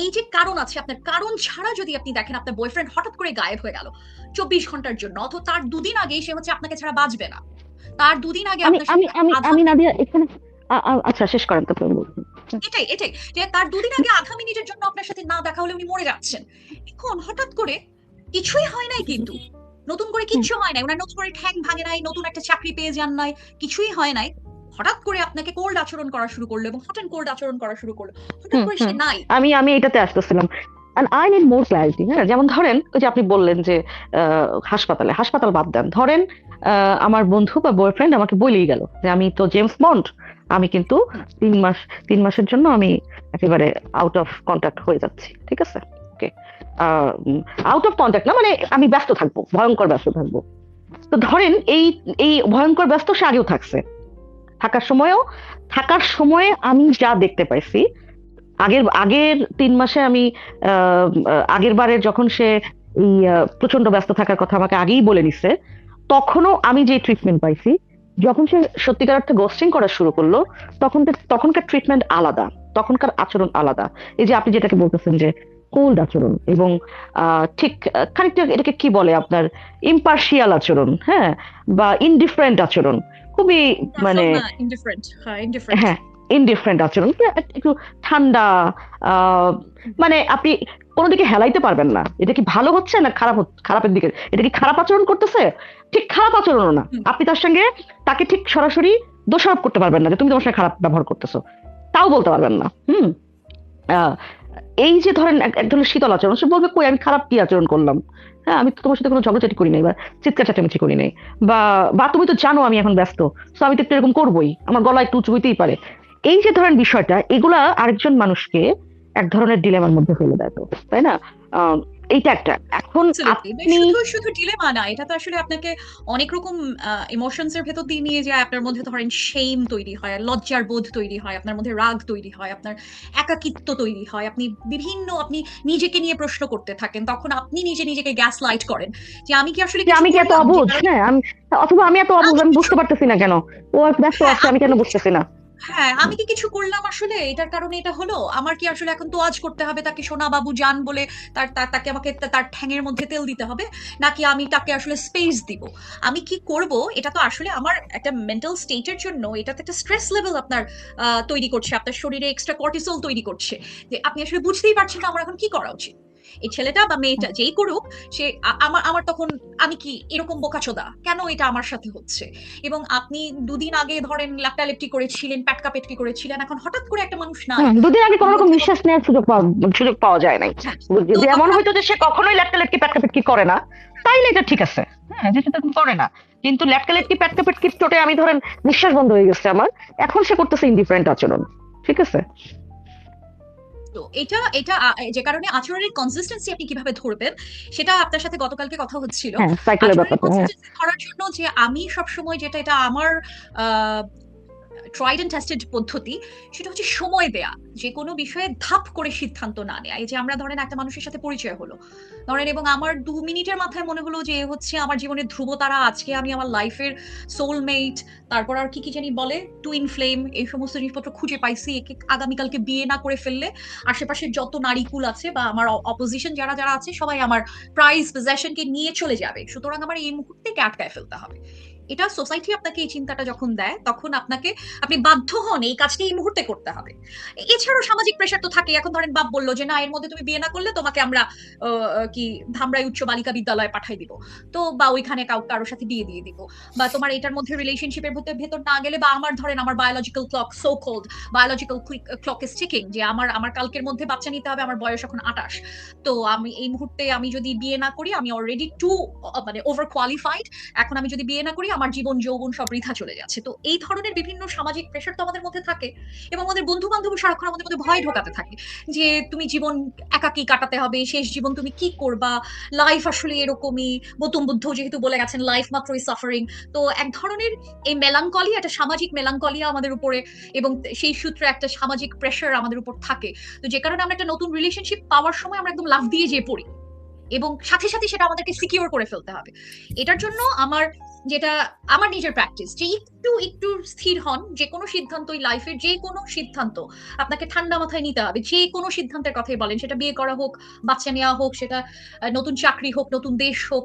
এই যে কারণ আছে, আপনার কারণ ছাড়া যদি আপনি দেখেন আপনার বয়ফ্রেন্ড হঠাৎ করে গায়েব হয়ে গেল 24 ঘন্টার জন্য, অথবা তার 2 দিন আগে সে হচ্ছে আপনাকে ছাড়া বাঁচবে না, তার 2 দিন আগে আমি আপনার আমি সাথে আমি আধা, আমি নাদিয়া এখানে আচ্ছা শেষ করেন তো আপনি বলুন। এটাই এটাই যে তার 2 দিন আগে আধা মিনিটের জন্য আপনার সাথে না দেখা হলে উনি মরে যাচ্ছেন। এখন হঠাৎ করে কিছুই হয় নাই, কিন্তু নতুন করে কিচ্ছু হয় নাই, ওনার নতুন করে ঠ্যাং ভাঙে নাই, নতুন একটা চাকরি পেয়ে যান নাই, কিছুই হয় নাই, হঠাৎ করে আপনাকে কোল্ড আচরণ করা শুরু করলো, এবং হট এন্ড কোল্ড আচরণ করা শুরু করলো, হঠাৎ হুম করে সে হুম নাই। আমি আমি এটাতে আসতেছিলাম। and I need more clarity। হ্যাঁ, যেমন ধরেন ওই যে আপনি বললেন যে হাসপাতাল বাদ দেন, ধরেন আমার বন্ধু বা বয়ফ্রেন্ড আমাকে বলেই গেল যে আমি তো জেমস বন্ড, আমি কিন্তু 3 মাস 3 মাসের জন্য আমি একেবারে আউট অফ কন্ট্যাক্ট হয়ে যাচ্ছি, ঠিক আছে, ওকে, আউট অফ কন্ট্যাক্ট না মানে আমি ব্যস্ত থাকবো, ভয়ঙ্কর ব্যস্ত থাকবো। তো ধরেন এই এই ভয়ঙ্কর ব্যস্ত সে আগেও থাকছে, থাকার সময়ে আমি যা দেখতে পাইছি, আগের আগের 3 মাসে আমি আগের বারে যখন সে এই প্রচন্ড ব্যস্ত থাকার কথা আমাকে আগেই বলে নিছে, তখনও আমি যে ট্রিটমেন্ট পাইছি, যখন সে সত্যিকার অর্থে গোস্টিং করা শুরু করলো, তখনকার ট্রিটমেন্ট আলাদা, তখনকার আচরণ আলাদা। এই যে আপনি যেটাকে বলতেছেন যে কোল্ড আচরণ, এবং ঠিক খানিকটা এটাকে কি বলে আপনার ইম্পার্শিয়াল আচরণ, হ্যাঁ, বা ইনডিফারেন্ট আচরণ, খুবই মানে ইনডিফারেন্ট, হ্যাঁ ইনডিফারেন্ট। হ্যাঁ ইনডিফারেন্ট আচরণ, একটু ঠান্ডা, আহ মানে আপনি কোনো দিকে হেলাইতে পারবেন না, এটা কি ভালো হচ্ছে না খারাপের দিকে, এটা কি খারাপ আচরণ করতেছে, ঠিক খারাপ আচরণও না, আপনি তাকে ঠিক সরাসরি দোষারোপ করতে পারবেন না যে তুমি তোমার সঙ্গে খারাপ ব্যবহার করতেছো, তাও বলতে পারবেন না। আহ এই যে ধরেন এক ধরনের শীতল আচরণ, সে বলবে কই আমি খারাপ কি আচরণ করলাম, হ্যাঁ আমি তো তোমার সাথে কোনো ঝগড়াঝাটি করি নাই বা চিৎকার চাটামেচি করি নাই, বা বা তুমি তো জানো আমি এখন ব্যস্ত, তো আমি তো একটু এরকম করবোই, আমার গলায় একটু উঁচু হইতেই পারে। এই যে ধরেন বিষয়টা, এগুলা আরেকজন মানুষকে এক ধরনের ডিলেমার মধ্যে ফেলে দেয়, তো তাই না? এইটা একটা। এখন আপনি শুধু শুধু ডিলেমা না, এটা তো আসলে আপনাকে অনেক রকম ইমোশনস এর ভেতর দিয়ে নিয়ে যায়, আপনার মধ্যে ধরেন শেম তৈরি হয়, লজ্জার বোধ তৈরি হয়, আপনার মধ্যে রাগ তৈরি হয়, আপনার একাকিত্ব তৈরি হয়, আপনি নিজেকে নিয়ে প্রশ্ন করতে থাকেন, তখন আপনি নিজেকে গ্যাস লাইট করেন যে আমি কি আসলে যে কিছু আমি কি এত করলাম, অবুঝ, হ্যাঁ অথবা আমি এত অবুঝ, আমি আমি কিছু, বুঝতে পারতেছি না কেন ও ব্যস্ত হ্যাঁ আছে, আমি কেন বুঝতেছি না। হ্যাঁ আমি কি কিছু করলাম আসলে এটার কারণে এটা হলো, আমার কি আসলে এখন তোয়াজ করতে হবে তাকে সোনা বাবু জান বলে, তাকে আমাকে তার ঠ্যাঙের মধ্যে তেল দিতে হবে, নাকি আমি তাকে আসলে স্পেস দিব, আমি কি করব? এটা তো আসলে আমার একটা মেন্টাল স্টেটের জন্য এটা তো একটা স্ট্রেস লেভেল আপনার তৈরি করছে, আপনার শরীরে এক্সট্রা কর্টিসল তৈরি করছে, যে আপনি আসলে বুঝতেই পারছেন না আমার এখন কি করা উচিত। এই ছেলেটা বা মেয়েটা যেই করুক, সে আমার আমার তখন আমি কি এরকম বোকাচোদা, কেন এটা আমার সাথে হচ্ছে? এবং আপনি 2 দিন আগে ধরেন লেপটালেপটি করেছিলেন, প্যাটকাপেটকি করেছিলেন, এখন হঠাৎ করে একটা মানুষ নাই, 2 দিন আগে কোনো আপনার রকম মধ্যে নিঃশ্বাস নেওয়ার সুযোগ পাওয়া যায় নাই। হ্যাঁ, তো যদি এমন তখন হইতো যে সে কখনোই লেটকালেটকি প্যাটকাপেটকি করে না, তাইলে এটা ঠিক আছে, হ্যাঁ যে সে তখন করে না, কিন্তু লেটকালেটকি প্যাটকাপেটকি চোটে আমি ধরেন নিঃশ্বাস বন্ধ হয়ে গেছে আমার, এখন সে করতেছে ইনডিফারেন্ট আচরণ, ঠিক আছে। তো এটা এটা যে কারণে আচরণের কনসিস্টেন্সি আপনি কিভাবে ধরবেন, সেটা আপনার সাথে গতকালকে কথা হচ্ছিল। হ্যাঁ সাইকেলের আচরণের ব্যাপারটা, হ্যাঁ। কনসিস্টেন্সি ধরার জন্য যে আমি সবসময় যেটা, এটা আমার ট্রাইড এন্ড টেস্টেড পদ্ধতি, সেটা হচ্ছে সময় দেয়া, যে কোনো বিষয়ে ধাপ করে সিদ্ধান্ত না নেয়া। এই যে আমরা ধরেন একটা মানুষের সাথে পরিচয় হলো ধরেন, এবং আমার 2 মিনিটের মাথায় মনে হলো যে এ হচ্ছে আমার জীবনের ধ্রুবতারা, আজকে আমি আমার লাইফের সোলমেট, তারপর আর কি কি জানি বলে টুইন ফ্লেম, এই সমস্ত জিনিসপত্র খুঁজে পাইছি, একে আগামীকালকে বিয়ে না করে ফেললে আশেপাশের যত নারীকুল আছে বা আমার অপোজিশন যারা যারা আছে সবাই আমার প্রাইজ পজেশনকে নিয়ে চলে যাবে, সুতরাং আমার এই মুহূর্তে আটকায় ফেলতে হবে। এটা সোসাইটি আপনাকে এই চিন্তাটা যখন দেয় তখন আপনি বাধ্য হন এই কাজটি এই মুহূর্তে করতে হবে। এছাড়াও সামাজিক প্রেশার তো থাকে। এখন ধরেন বাপ বললো যে না, এর মধ্যে তুমি বিয়ে না করলে তোমাকে আমরা কি ধামরাই উচ্চ বালিকা বিদ্যালয়ে পাঠাই দিব, তো বা ওইখানে কারোর সাথে বিয়ে দিয়ে দিব, বা তোমার এটার মধ্যে রিলেশনশিপের ভেতর না গেলে, বা ধরেন আমার biological clock, so called biological clock is ticking, যে আমার কালকের মধ্যে বাচ্চা নিতে হবে, আমার বয়স এখন 28, তো আমি এই মুহূর্তে আমি যদি বিয়ে না করি আমি অলরেডি মানে ওভার কোয়ালিফাইড, এখন আমি যদি বিয়ে না করি আমার জীবন যৌবন সব বৃথা চলে যাচ্ছে। তো এই ধরনের বিভিন্ন সামাজিক প্রেশার তো আমাদের মধ্যে থাকে, এবং আমাদের বন্ধু বান্ধব সারাক্ষণ আমাদের মধ্যে ভয় ঢোকাতে থাকে যে তুমি জীবন একাকী কাটাতে হবে, শেষ জীবন তুমি কি করবা, লাইফ আসলে এরকমই, গৌতম বুদ্ধ যেহেতু বলে গেছেন লাইফ মাত্রই সাফারিং। তো এক ধরনের এই মেলাঙ্কলি, একটা সামাজিক মেলাঙ্কলি আমাদের উপরে, এবং সেই সূত্রে একটা সামাজিক প্রেশার আমাদের উপর থাকে। তো যে কারণে আমরা একটা নতুন রিলেশনশিপ পাওয়ার সময় আমরা একদম লাফ দিয়ে যেয়ে পড়ি, এবং সাথে সাথে সেটা আমাদেরকে সিকিউর করে ফেলতে হবে। এটার জন্য আমার নিজের প্র্যাকটিস, যে একটু একটু স্থির হন। যে কোনো সিদ্ধান্তই লাইফের, যে কোনো সিদ্ধান্ত আপনাকে ঠান্ডা মাথায় নিতে হবে। যে কোনো সিদ্ধান্তের কথাই বলেন, সেটা বিয়ে করা হোক, বাচ্চা নেওয়া হোক, সেটা নতুন চাকরি হোক, নতুন দেশ হোক,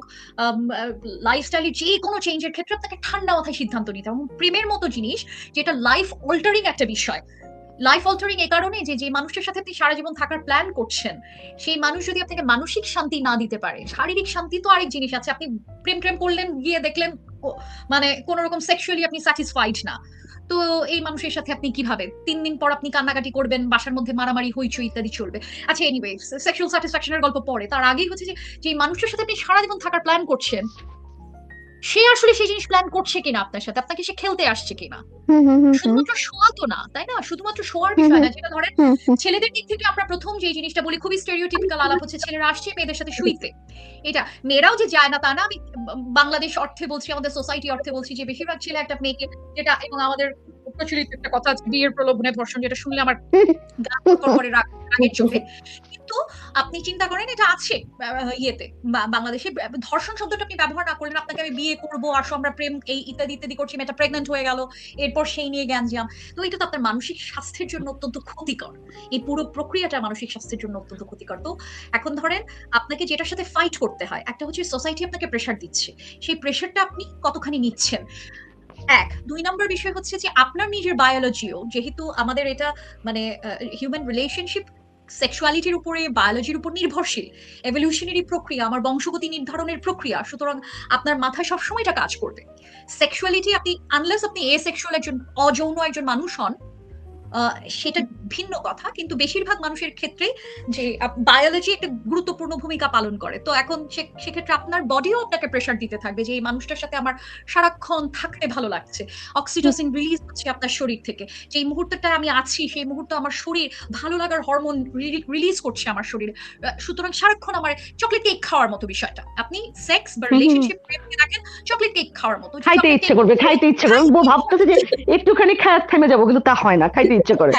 লাইফস্টাইলের যে কোনো চেঞ্জের ক্ষেত্রে আপনাকে ঠান্ডা মাথায় সিদ্ধান্ত নিতে হবে। প্রেমের মতো জিনিস, যেটা লাইফ অল্টারিং একটা বিষয়। লাইফ অল্টারিং এই কারণে যে মানুষের সাথে আপনি সারা জীবন থাকার প্ল্যান করছেন, সেই মানুষ যদি আপনাকে মানসিক শান্তি না দিতে পারে, শারীরিক শান্তি তো আরেক জিনিস আছে। আপনি প্রেম করলেন, গিয়ে দেখলেন মানে কোন রকম সেক্সুয়ালি আপনি স্যাটিসফাইড না, তো এই মানুষের সাথে আপনি কিভাবে 3 দিন পর আপনি কান্নাকাটি করবেন, বাসার মধ্যে মারামারি হইচই ইত্যাদি চলবে। আচ্ছা, এনিওয়ে, সেক্সুয়াল স্যাটিসফ্যাকশনের গল্প পরে, তার আগেই হচ্ছে যে মানুষের সাথে আপনি সারা জীবন থাকার প্ল্যান করছেন, সে আসলে সেই জিনিস প্ল্যান করছে কিনা আপনার সাথে, আপনাকে সে খেলতে আসছে কিনা। শুধুমাত্র শোয়া তো না, তাই না? শুধুমাত্র শোয়ার বিষয় না। যেটা ধরেন ছেলেদের দিক থেকে আমরা প্রথম যে জিনিসটা বলি, খুবই স্টেরিওটিপিক্যাল আলাপ হচ্ছে ছেলেরা আসছে মেয়েদের সাথে শুইতে। এটা মেয়েরাও যে যায় না তা না, আমি বাংলাদেশ অর্থে বলছি, আমাদের সোসাইটি অর্থে বলছি, যে বেশিরভাগ ছেলে একটা মেয়েকে, যেটা এবং আমাদের প্রচলিত একটা কথা আছে, বিয়ের প্রলোভনে ধর্ষণ, যেটা শুনলে আমার গা করে করে রাগের চোখে। কিন্তু আপনি চিন্তা করেন এটা আছে ইয়েতে, বাংলাদেশে ধর্ষণ শব্দটা আপনি ব্যবহার না করলেন, আপনাকে আমি বিয়ে করবো, আসো আমরা প্রেম এই ইত্যাদি ইত্যাদি করছি, মেয়েটা প্রেগনেন্ট হয়ে গেল, এরপর সেই নিয়ে গ্যাঞ্জাম। তো এটা তো আপনার মানসিক স্বাস্থ্যের জন্য অত্যন্ত ক্ষতিকর। এই পুরো প্রক্রিয়াটা মানসিক স্বাস্থ্যের জন্য অত্যন্ত ক্ষতিকর। তো এখন ধরেন আপনাকে যেটার সাথে ফাইট করতে হয়, একটা হচ্ছে সোসাইটি আপনাকে প্রেশার দিচ্ছে, সেই প্রেশারটা আপনি কতখানি নিচ্ছেন। 2 নম্বর বিষয় হচ্ছে যে আপনার নিজের বায়োলজিও, যেহেতু আমাদের এটা মানে হিউম্যান রিলেশনশিপ সেক্সুয়ালিটির উপরে, বায়োলজির উপর নির্ভরশীল, এভলিউশনারি প্রক্রিয়া, আমার বংশগতি নির্ধারণের প্রক্রিয়া, সুতরাং আপনার মাথায় সবসময় এটা কাজ করবে। সেক্সুয়ালিটি আপনি আনলেস আপনি এসেক্সুয়াল একজন অযৌন একজন মানুষ হন, সেটা ভিন্ন কথা, কিন্তু বেশিরভাগ মানুষের ক্ষেত্রে যে বায়োলজি একটা গুরুত্বপূর্ণ ভূমিকা পালন করে। তো এখন সেক্ষেত্রে আপনার বডিও আপনাকে প্রেশার দিতে থাকবে যে এই মানুষটার সাথে আমার সারাক্ষণ থাকতে ভালো লাগছে, অক্সিটোসিন রিলিজ হচ্ছে আপনার শরীর থেকে, যে এই মুহূর্তটা আমি আছি সেই মুহূর্তে আমার শরীর ভালো লাগার হরমোন রিলিজ করছে আমার শরীরে। সুতরাং সারাক্ষণ আমার চকলেট কেক খাওয়ার মতো বিষয়টা, আপনি সেক্স বা রিলেশনশিপ প্রেমকে দেখেন চকলেট কেক খাওয়ার মতো, খাইতে ইচ্ছে করবে ভাবতেছে যে একটুখানি থেমে যাবো, কিন্তু তা হয় না, খাইতে ইচ্ছে করে।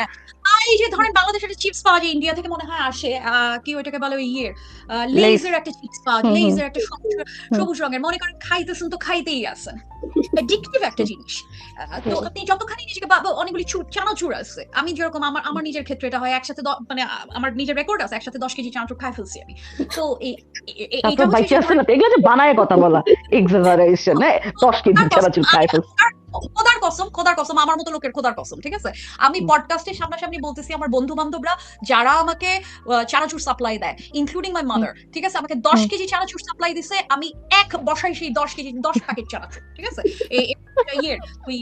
এই যে ধরেন বাংলাদেশের একটা চিপস পাওয়া যায়, ইন্ডিয়া থেকে মনে হয় আসে, কি ওইটাকে বলে লেজের একটা চিপস পাওয়া যায়, লেজের একটা সবুজ রঙের, মনে করেন খাইতেছেন তো খাইতেই আছেন, অ্যাডিকটিভ একটা জিনিস। তো আপনি যতখানি নিজেকে, অনেকগুলি চানাচুর আছে, আমি যেরকম আমার নিজের ক্ষেত্রে এটা হয়, একসাথে মানে আমার নিজের রেকর্ড আছে, একসাথে 10 কেজি চানাচুর খাই ফেলছি আমি। তো এটা হচ্ছে এগুলো যে বানায় কথা বলা এক্সাজারেশন, 10 কেজি চানাচুর খাই ফেলছি। খোদার কসম আমার মতো লোকের খোদার কসম, ঠিক আছে? আমি পডকাস্টের সামনাসামনি বলতেছি, আমার বন্ধু বান্ধবরা যারা আমাকে চানাচুর সাপ্লাই দেয়, ইনক্লুডিং মাই মাদার, ঠিক আছে, আমাকে 10 কেজি চানাচুর সাপ্লাই দিছে, আমি এক বসাই সেই 10 কেজি 10 প্যাকেট চানাচুর, ঠিক আছে? ওই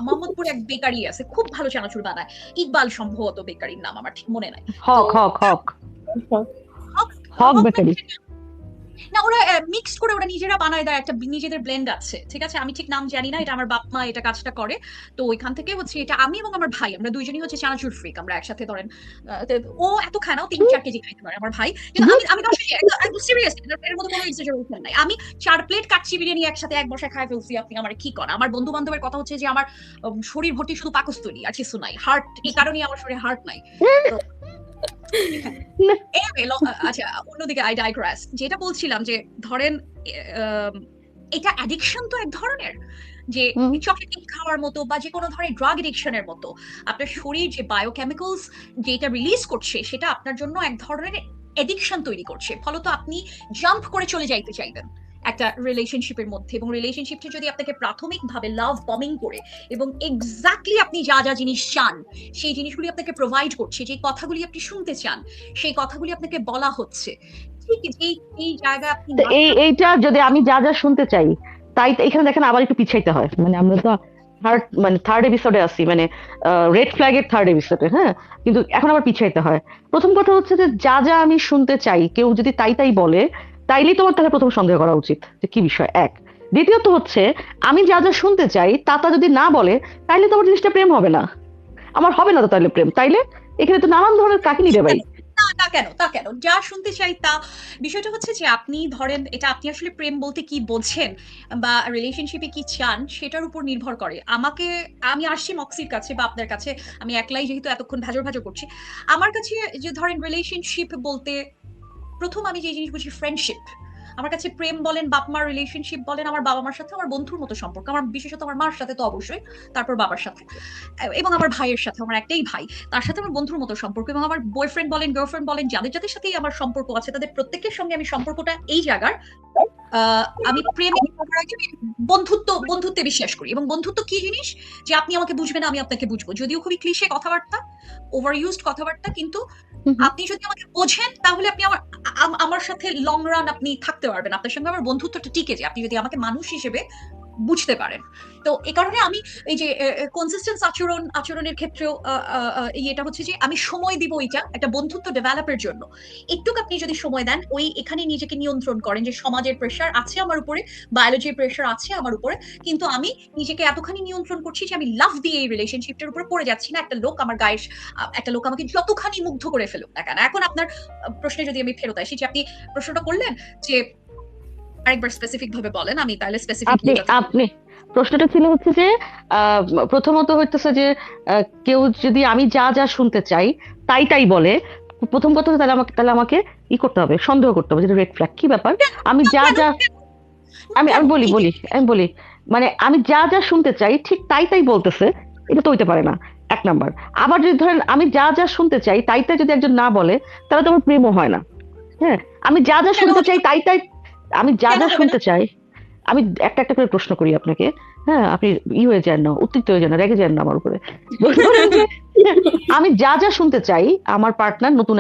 মোহাম্মদপুরে এক বেকারি আছে, খুব ভালো চানাচুর বানায়, ইকবাল সম্ভবত বেকারির নাম, আমার ঠিক মনে নাই। হক বেকারি না, ওরা মিক্স করে ওরা নিজেরা বানায় দেয়, একটা নিজেদের ব্লেন্ড আছে, ঠিক আছে? আমি ঠিক নাম জানি না, এটা আমার বাপ মা এটা কাজটা করে। তো ওইখান থেকে হচ্ছে এটা আমি এবং আমার ভাই, আমরা দুইজনই হচ্ছে চানাচুর ফ্রিক, আমরা একসাথে ধরেন ও এত খায় না, 3-4 কেজি খাইতে পারে আমার ভাই, কিন্তু আমি একদম সিরিয়াস, এর মধ্যে কোনো এক্সাজারেশন নাই। আমি 4 প্লেট কাচ্চি বিরিয়ানি একসাথে এক বসায় খাই ফেলছি, আপনি আমার কি করেন? আমার বন্ধু বান্ধবের কথা হচ্ছে যে আমার শরীর ভর্তি শুধু পাকস্থলী আর কিছু নাই, হার্ট এই কারণেই আমার শরীরে হার্ট নাই। আচ্ছা, অন্যদিকে আই ডাইগ্রেস, যেটা বলছিলাম যে ধরেন এটা অ্যাডিকশন তো এক ধরনের, যে চকলেট খাওয়ার মতো বা যে কোনো ধরনের ড্রাগ এডিকশনের মতো, আপনার শরীর যে বায়োকেমিক্যালস যেটা রিলিজ করছে সেটা আপনার জন্য এক ধরনের এডিকশন তৈরি করছে, ফলত আপনি জাম্প করে চলে যাইতে চাইবেন একটা রিলেশনশিপের মধ্যে, এবং রিলেশনশিপটা যদি আপনাকে প্রাথমিকভাবে লাভ বমিং করে এবং এক্স্যাক্টলি আপনি যা যা জিনিস চান সেই জিনিসগুলি আপনাকে প্রোভাইড করছে, যে কথাগুলি আপনি শুনতে চান সেই কথাগুলি আপনাকে বলা হচ্ছে, ঠিক এই জায়গা আপনি তো এইটা যদি আমি যা যা শুনতে চাই, তাই এখানে দেখেন আবার একটু পিছাইতে হয়। মানে আমরা তো থার্ড এপিসোডে আছি, মানে রেড ফ্ল্যাগ এর থার্ড এপিসোডে, হ্যাঁ, কিন্তু এখন আবার পিছাইতে হয়। প্রথম কথা হচ্ছে যে যা যা আমি শুনতে চাই কেউ যদি তাই তাই বলে, তাইলেই তোমার তাহলে প্রথম সন্দেহ করা উচিত যে কি বিষয়, এক। দ্বিতীয়ত হচ্ছে আমি যা যা শুনতে চাই তা তা যদি না বলে, তাইলে তোমার জিনিসটা প্রেম হবে না, আমার হবে না তো তাইলে প্রেম। তাইলে এখানে তো নানান ধরনের কাহিনী রে ভাই। তা কেন যা শুনতে চাই তা, বিষয়টা হচ্ছে যে আপনি ধরেন এটা আপনি আসলে প্রেম বলতে কি বোঝেন বা রিলেশনশিপে কি চান সেটার উপর নির্ভর করে। আমি আসছি মক্সির কাছে বা আপনার কাছে, আমি একলাই যেহেতু এতক্ষণ ভাজর ভাজর করছি, আমার কাছে যে ধরেন রিলেশনশিপ বলতে প্রথম আমি যে জিনিস বুঝি ফ্রেন্ডশিপ। আমার কাছে প্রেম বলেন, বাপ মার রিলেশনশিপ বলেন, আমার বাবা মার সাথে আমার বন্ধুর মতো সম্পর্ক, আমার বিশেষত আমার মার সাথে তো অবশ্যই, তারপর বাবার সাথে, এবং আমার ভাইয়ের সাথে, আমার একটাই ভাই, তার সাথে আমার বন্ধুর মতো সম্পর্ক, এবং আমার বয়ফ্রেন্ড বলেন, গার্লফ্রেন্ড বলেন, যাদের যাদের সাথেই আমার সম্পর্ক আছে তাদের প্রত্যেকের সঙ্গে আমি সম্পর্কটা এই জায়গার আমি প্রেমে করার আগে বন্ধুত্বে বিশ্বাস করি। এবং বন্ধুত্ব কি জিনিস, যে আপনি আমাকে বুঝবেন আমি আপনাকে বুঝবো, যদিও খুবই ক্লিশে কথাবার্তা, ওভার ইউজড কথাবার্তা, কিন্তু আপনি যদি আমাকে বোঝেন তাহলে আপনি আমার সাথে লং রান আপনি থাকতে পারবেন, আপনার সঙ্গে আমার বন্ধুত্বটা টিকে যায় আপনি যদি আমাকে মানুষ হিসেবে বুঝতে পারেন। তো এই কারণে আমি এই যে কনসিস্টেন্স আচরণের ক্ষেত্রেও এটা হচ্ছে যে আমি সময় দিব এটা একটা বন্ধুত্ব ডেভেলপের জন্য। একটুক আপনি যদি সময় দেন, ওই এখানে নিজেকে নিয়ন্ত্রণ করেন যে সমাজের প্রেশার আছে আমার উপরে, বায়োলজির প্রেশার আছে আমার উপরে, কিন্তু আমি নিজেকে এতখানি নিয়ন্ত্রণ করছি যে আমি লাভ দিয়ে এই রিলেশনশিপটার উপরে পড়ে যাচ্ছি না। একটা লোক আমাকে যতখানি মুগ্ধ করে ফেলুক না কেন। এখন আপনার প্রশ্নে যদি আমি ফেরত আসি, যে আপনি প্রশ্নটা করলেন যে আরেকবার স্পেসিফিক ভাবে বলেন, আমি তাহলে স্পেসিফিক আপনি প্রশ্নটা ছিল হচ্ছে যে আহ, প্রথমত হইতেছে যে কেউ যদি আমি যা যা শুনতে চাই তাই তাই বলে, প্রথম কথা হচ্ছে তাহলে আমাকে ই করতে হবে, সন্দেহ করতে হবে, যেটা রেড ফ্ল্যাগ। কি ব্যাপার? আমি যা যা আমি আমি বলি বলি আমি বলি মানে আমি যা যা শুনতে চাই ঠিক তাই তাই বলতেছে, এটা তো হইতে পারে না, এক নাম্বার। আবার যদি ধরেন আমি যা যা শুনতে চাই তাই তাই যদি একজন না বলে, তাহলে তো আমার প্রেমও হয় না। হ্যাঁ, আমি যা যা শুনতে চাই তাই তাই, আমি যা কেন যা হবে না? শুনতে চাই, আমি একটা একটা করে প্রশ্ন করি আপনাকে। হ্যাঁ, আপনি হয়ে যান না, উত্তেজিত হয়ে যান না, রেগে যান না আমার উপরে। বলতে পারেন যে আমি যা যা শুনতে চাই, আমার পার্টনার নতুন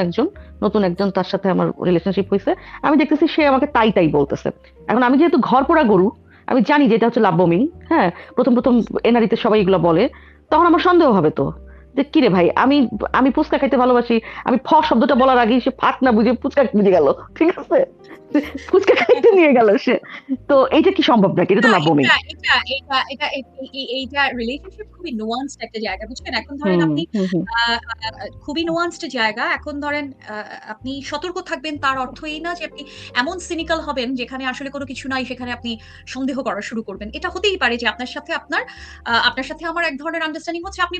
একজন তার সাথে আমার রিলেশনশিপ হয়েছে, আমি দেখতেছি সে আমাকে তাই তাই বলতেছে। এখন আমি যেহেতু ঘর পোড়া গরু, আমি জানি যে এটা হচ্ছে লাভ বোমিং। হ্যাঁ, প্রথম প্রথম এনআরিতে সবাই এগুলো বলে, তখন আমার সন্দেহ হবে তো যে কি রে ভাই, আমি আমি ফুচকা খাইতে ভালোবাসি, আমি শব্দটা বলার আগেই সে ফাট না বুঝে ফুচকা বুঝে গেল, ঠিক আছে, ফুচকা খাইতে নিয়ে গেল সে। তো এইটা কি সম্ভব নাকি? এটা তো লাভ বোমিং। এইটা রিলেশনশিপ খুবই নুয়ান্সড একটা জায়গা, বুঝছেন? এখন ধরেন হুম আপনি হুম হুম খুবই নুয়ান্সড জায়গা। এখন ধরেন আপনি সতর্ক থাকবেন, তার অর্থ এই না যে আপনি এমন সিনিক্যাল হবেন যেখানে আসলে কোনো কিছু নাই, সেখানে আপনি সন্দেহ করা শুরু করবেন। এটা হতেই পারে যে আপনার সাথে আমার এক ধরনের আন্ডারস্ট্যান্ডিং হচ্ছে, আপনি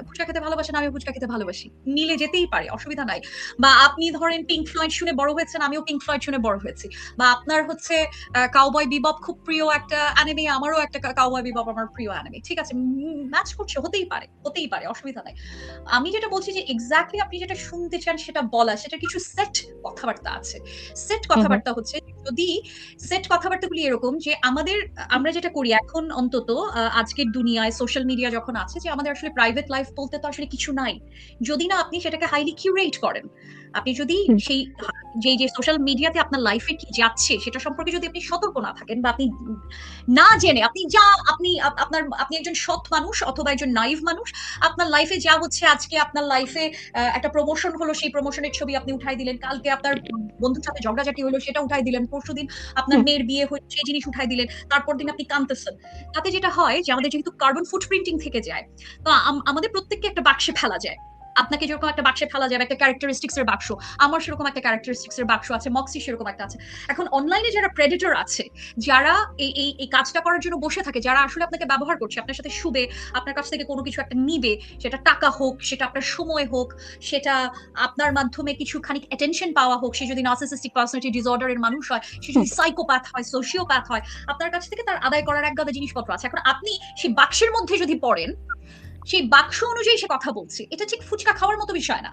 ফুচকা খেতে ভালোবাসেন, আমি ফুচকা খেতে ভালোবাসি, মিলে যেতেই পারে, অসুবিধা নাই। বা আপনি ধরেন পিঙ্ক ফ্লয়েড শুনে বড় হয়েছেন, আমিও পিঙ্ক ফ্লয়েড শুনে বড় হয়েছি। বা আপনার হচ্ছে কাউবয় বিবব খুব প্রিয় একটা অ্যানিমে, আমারও একটা কাউবয় বিবব আমার প্রিয় অ্যানিমে, ঠিক আছে, ম্যাচ করছে, হতেই পারে, অসুবিধা নাই। আমি যেটা বলছি যে এক্স্যাক্টলি আপনি যেটা শুনতে চান সেটা বলা, সেটা কিছু সেট কথাবার্তা আছে। সেট হুম হুম কথাবার্তা হচ্ছে, যদি সেট কথাবার্তাগুলি এরকম যে আমরা যেটা করি এখন অন্তত আজকের দুনিয়ায় সোশ্যাল মিডিয়া যখন আছে, যে আমাদের আসলে প্রাইভেট লাইফ বলতে তো আসলে কিছু নাই, যদি না আপনি সেটাকে হাইলি কিউরেট করেন। আপনি যদি হুম সেই যে সোশ্যাল মিডিয়াতে আপনার লাইফে কি যাচ্ছে সেটা সম্পর্কে যদি আপনি সতর্ক না থাকেন, বা আপনি না জেনে আপনি একজন সৎ মানুষ অথবা একজন নাইভ মানুষ, আপনার লাইফে যা হচ্ছে, আজকে আপনার লাইফে একটা প্রমোশন হলো, সেই প্রমোশনের ছবি আপনি উঠাই দিলেন, কালকে আপনার বন্ধুর সাথে ঝগড়াঝাটি হলো সেটা উঠাই দিলেন, পরশুদিন আপনার হুম মেয়ের বিয়ে হচ্ছে সেই জিনিস উঠাই দিলেন, তারপর দিন আপনি কাঁদতেছেন। তাতে যেটা হয় যে আমাদের যেহেতু কার্বন ফুটপ্রিন্টিং থেকে যায়, তো আমাদের প্রত্যেককে একটা বাক্সে ফেলা যায়। আপনাকে যেরকম একটা বাক্সে ফেলা যাবে একটা ক্যারেক্টারিস্টিক্স এর বাক্স, আমার সেরকম একটা ক্যারেক্টারিস্টিক্স এর বাক্স আছে, মক্সি সেরকম একটা আছে। এখন অনলাইনে যারা প্রেডেটর আছে, যারা এই কাজটা করার জন্য বসে থাকে, যারা আসলে আপনাকে ব্যবহার করছে, আপনার সাথে শুবে, আপনার কাছ থেকে কোনো কিছু একটা নিবে, সেটা টাকা হোক, সেটা আপনার সময় হোক, সেটা আপনার মাধ্যমে কিছু খানিক অ্যাটেনশন পাওয়া হোক, সে যদি নার্সিসিস্টিক পার্সোনালিটি ডিসঅর্ডারের মানুষ হয়, সে যদি সাইকোপ্যাথ হয়, সোশিওপ্যাথ হয়, আপনার কাছ থেকে তার আদায় করার এক গাদা জিনিসপত্র আছে। এখন আপনি সেই বাক্সের মধ্যে যদি পড়েন, সেই বাক্স অনুযায়ী সে কথা বলছে, এটা ঠিক ফুচকা খাওয়ার মতো বিষয় না।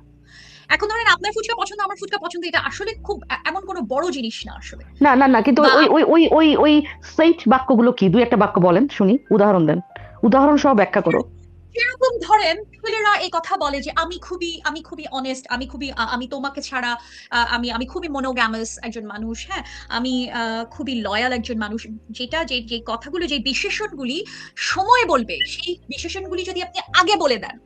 এখন ধরেন আপনার ফুচকা পছন্দ, আমার ফুচকা পছন্দ, এটা আসলে খুব এমন কোনো বড় জিনিস না আসলে। না না না, কিন্তু বা ওই ওই ওই ওই ওই সেইট বাক্যগুলো কি? দুই একটা বাক্য বলেন শুনি, উদাহরণ দেন, উদাহরণ সহ ব্যাখ্যা করো। যেরকম ধরেন ছেলেরা এই কথা বলে যে আমি খুবই অনেস্ট, আমি তোমাকে ছাড়া আমি আমি খুবই মনোগ্যামাস একজন মানুষ, হ্যাঁ, আমি খুবই লয়াল একজন মানুষ। যেটা যে যে কথাগুলো, যে বিশেষণগুলি সময় বলবে, সেই বিশেষণগুলি যদি আপনি আগে বলে দেন,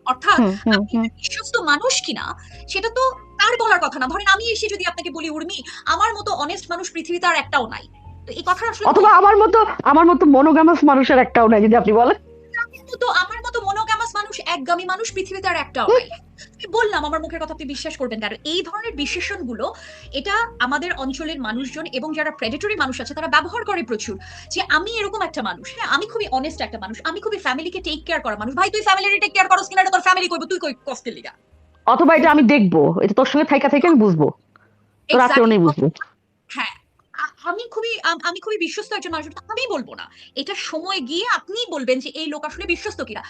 অর্থাৎ হুম হুম আপনি হুম। যে বিশ্বস্ত মানুষ কিনা সেটা তো তার বলার কথা না। ধরেন আমি এসে যদি আপনাকে বলি, উর্মি, আমার মতো অনেস্ট মানুষ পৃথিবীতে আর একটাও নাই, তো এই কথা আসলে অথবা আমার মতো মনোগামাস মানুষের একটাও নাই, যদি আপনি বলেন। তো আমার মতো মনোগামাস মানুষ, একগামী মানুষ পৃথিবীতে আর একটাও নাই। আমি বললাম আমার মুখের কথা আপনি বিশ্বাস করবেন কারণ এই ধরনের বিশেষণগুলো এটা আমাদের অঞ্চলের মানুষজন এবং যারা প্রেডেটরি মানুষ আছে তারা ব্যবহার করে প্রচুর। যে আমি এরকম একটা মানুষ, হ্যাঁ, আমি খুবই অনেস্ট একটা মানুষ, আমি খুবই ফ্যামিলিকে টেক কেয়ার করা মানুষ। ভাই তুই ফ্যামিলির টেক কেয়ার করস কিনা এটা তোর ফ্যামিলি কইবো, তুই কই কষ্টের লিগা। অথবা এটা আমি দেখবো, এটা তোর সঙ্গে থাইকা থেকে আমি বুঝবো, তোর এক্স্যাক্টলি। আচরণেই বুঝবো। হ্যাঁ, আমি খুবই বিশ্বস্ত একজন মানুষ, কিন্তু আমি বলবো না। এটা সময় গিয়ে আপনিই বলবেন যে এই লোক আসলে বিশ্বস্ত কিনা।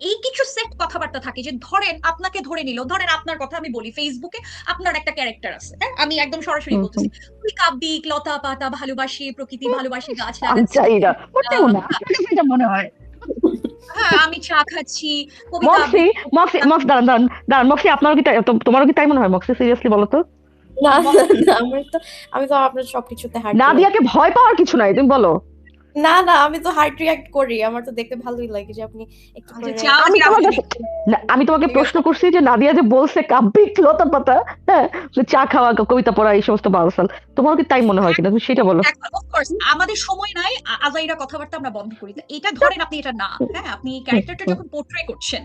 এই কিছু সেট কথাবার্তা থাকে যে ধরেন আপনাকে ধরে নিল, ধরেন আপনার কথা আমি বলি, ফেসবুকে আপনার একটা ক্যারেক্টার আছে, হ্যাঁ, আমি একদম সরাসরি হুম হুম। বলতেছি, তুই কাব্যিক, লতা পাতা ভালোবাসি, প্রকৃতি ভালোবাসি, গাছ আমি লাগাচ্ছি, চাই না, মোটেও আহ, না, আমার কাছে এটা মনে হয়। হ্যাঁ, আমি চা খাচ্ছি, কবিতা মক্সি, আবৃত্তি মক্সি, করছি। মক্স, দাঁড়ান দাঁড়ান দাঁড়ান, মক্সি, আপনারও কি তোমারও কি তাই মনে হয় মক্সি? সিরিয়াসলি বলো তো। না না মক- না, আমি তো আপনার সবকিছুতে হার্ট রিয়াক্ট। নাদিয়াকে ভয় পাওয়ার কিছু নাই, তুমি বলো। না না, আমি তো হার্ট রিয়াক্ট করি, আমার তো দেখতে ভালোই লাগে যে আপনি একটু যে করে। চা আমি যে তোমার আপনি কাছে, না, আমি তোমাকে প্রশ্ন করছি যে নাদিয়া যে বলছে কাব্যিক লতা পাতা, হ্যাঁ, যে চা খাওয়া, কবিতা পড়া, এই সমস্ত বাউসাল, তোমার কি তাই মনে হয় কিনা, তুমি সেটা বলো। অফকোর্স আমাদের সময় নাই, আজাইরা কথাবার্তা আমরা বন্ধ করি। তো এটা ধরেন আপনি এটা না, হ্যাঁ, আপনি এই হুম ক্যারেক্টারটা হুম যখন পোর্ট্রে করছেন,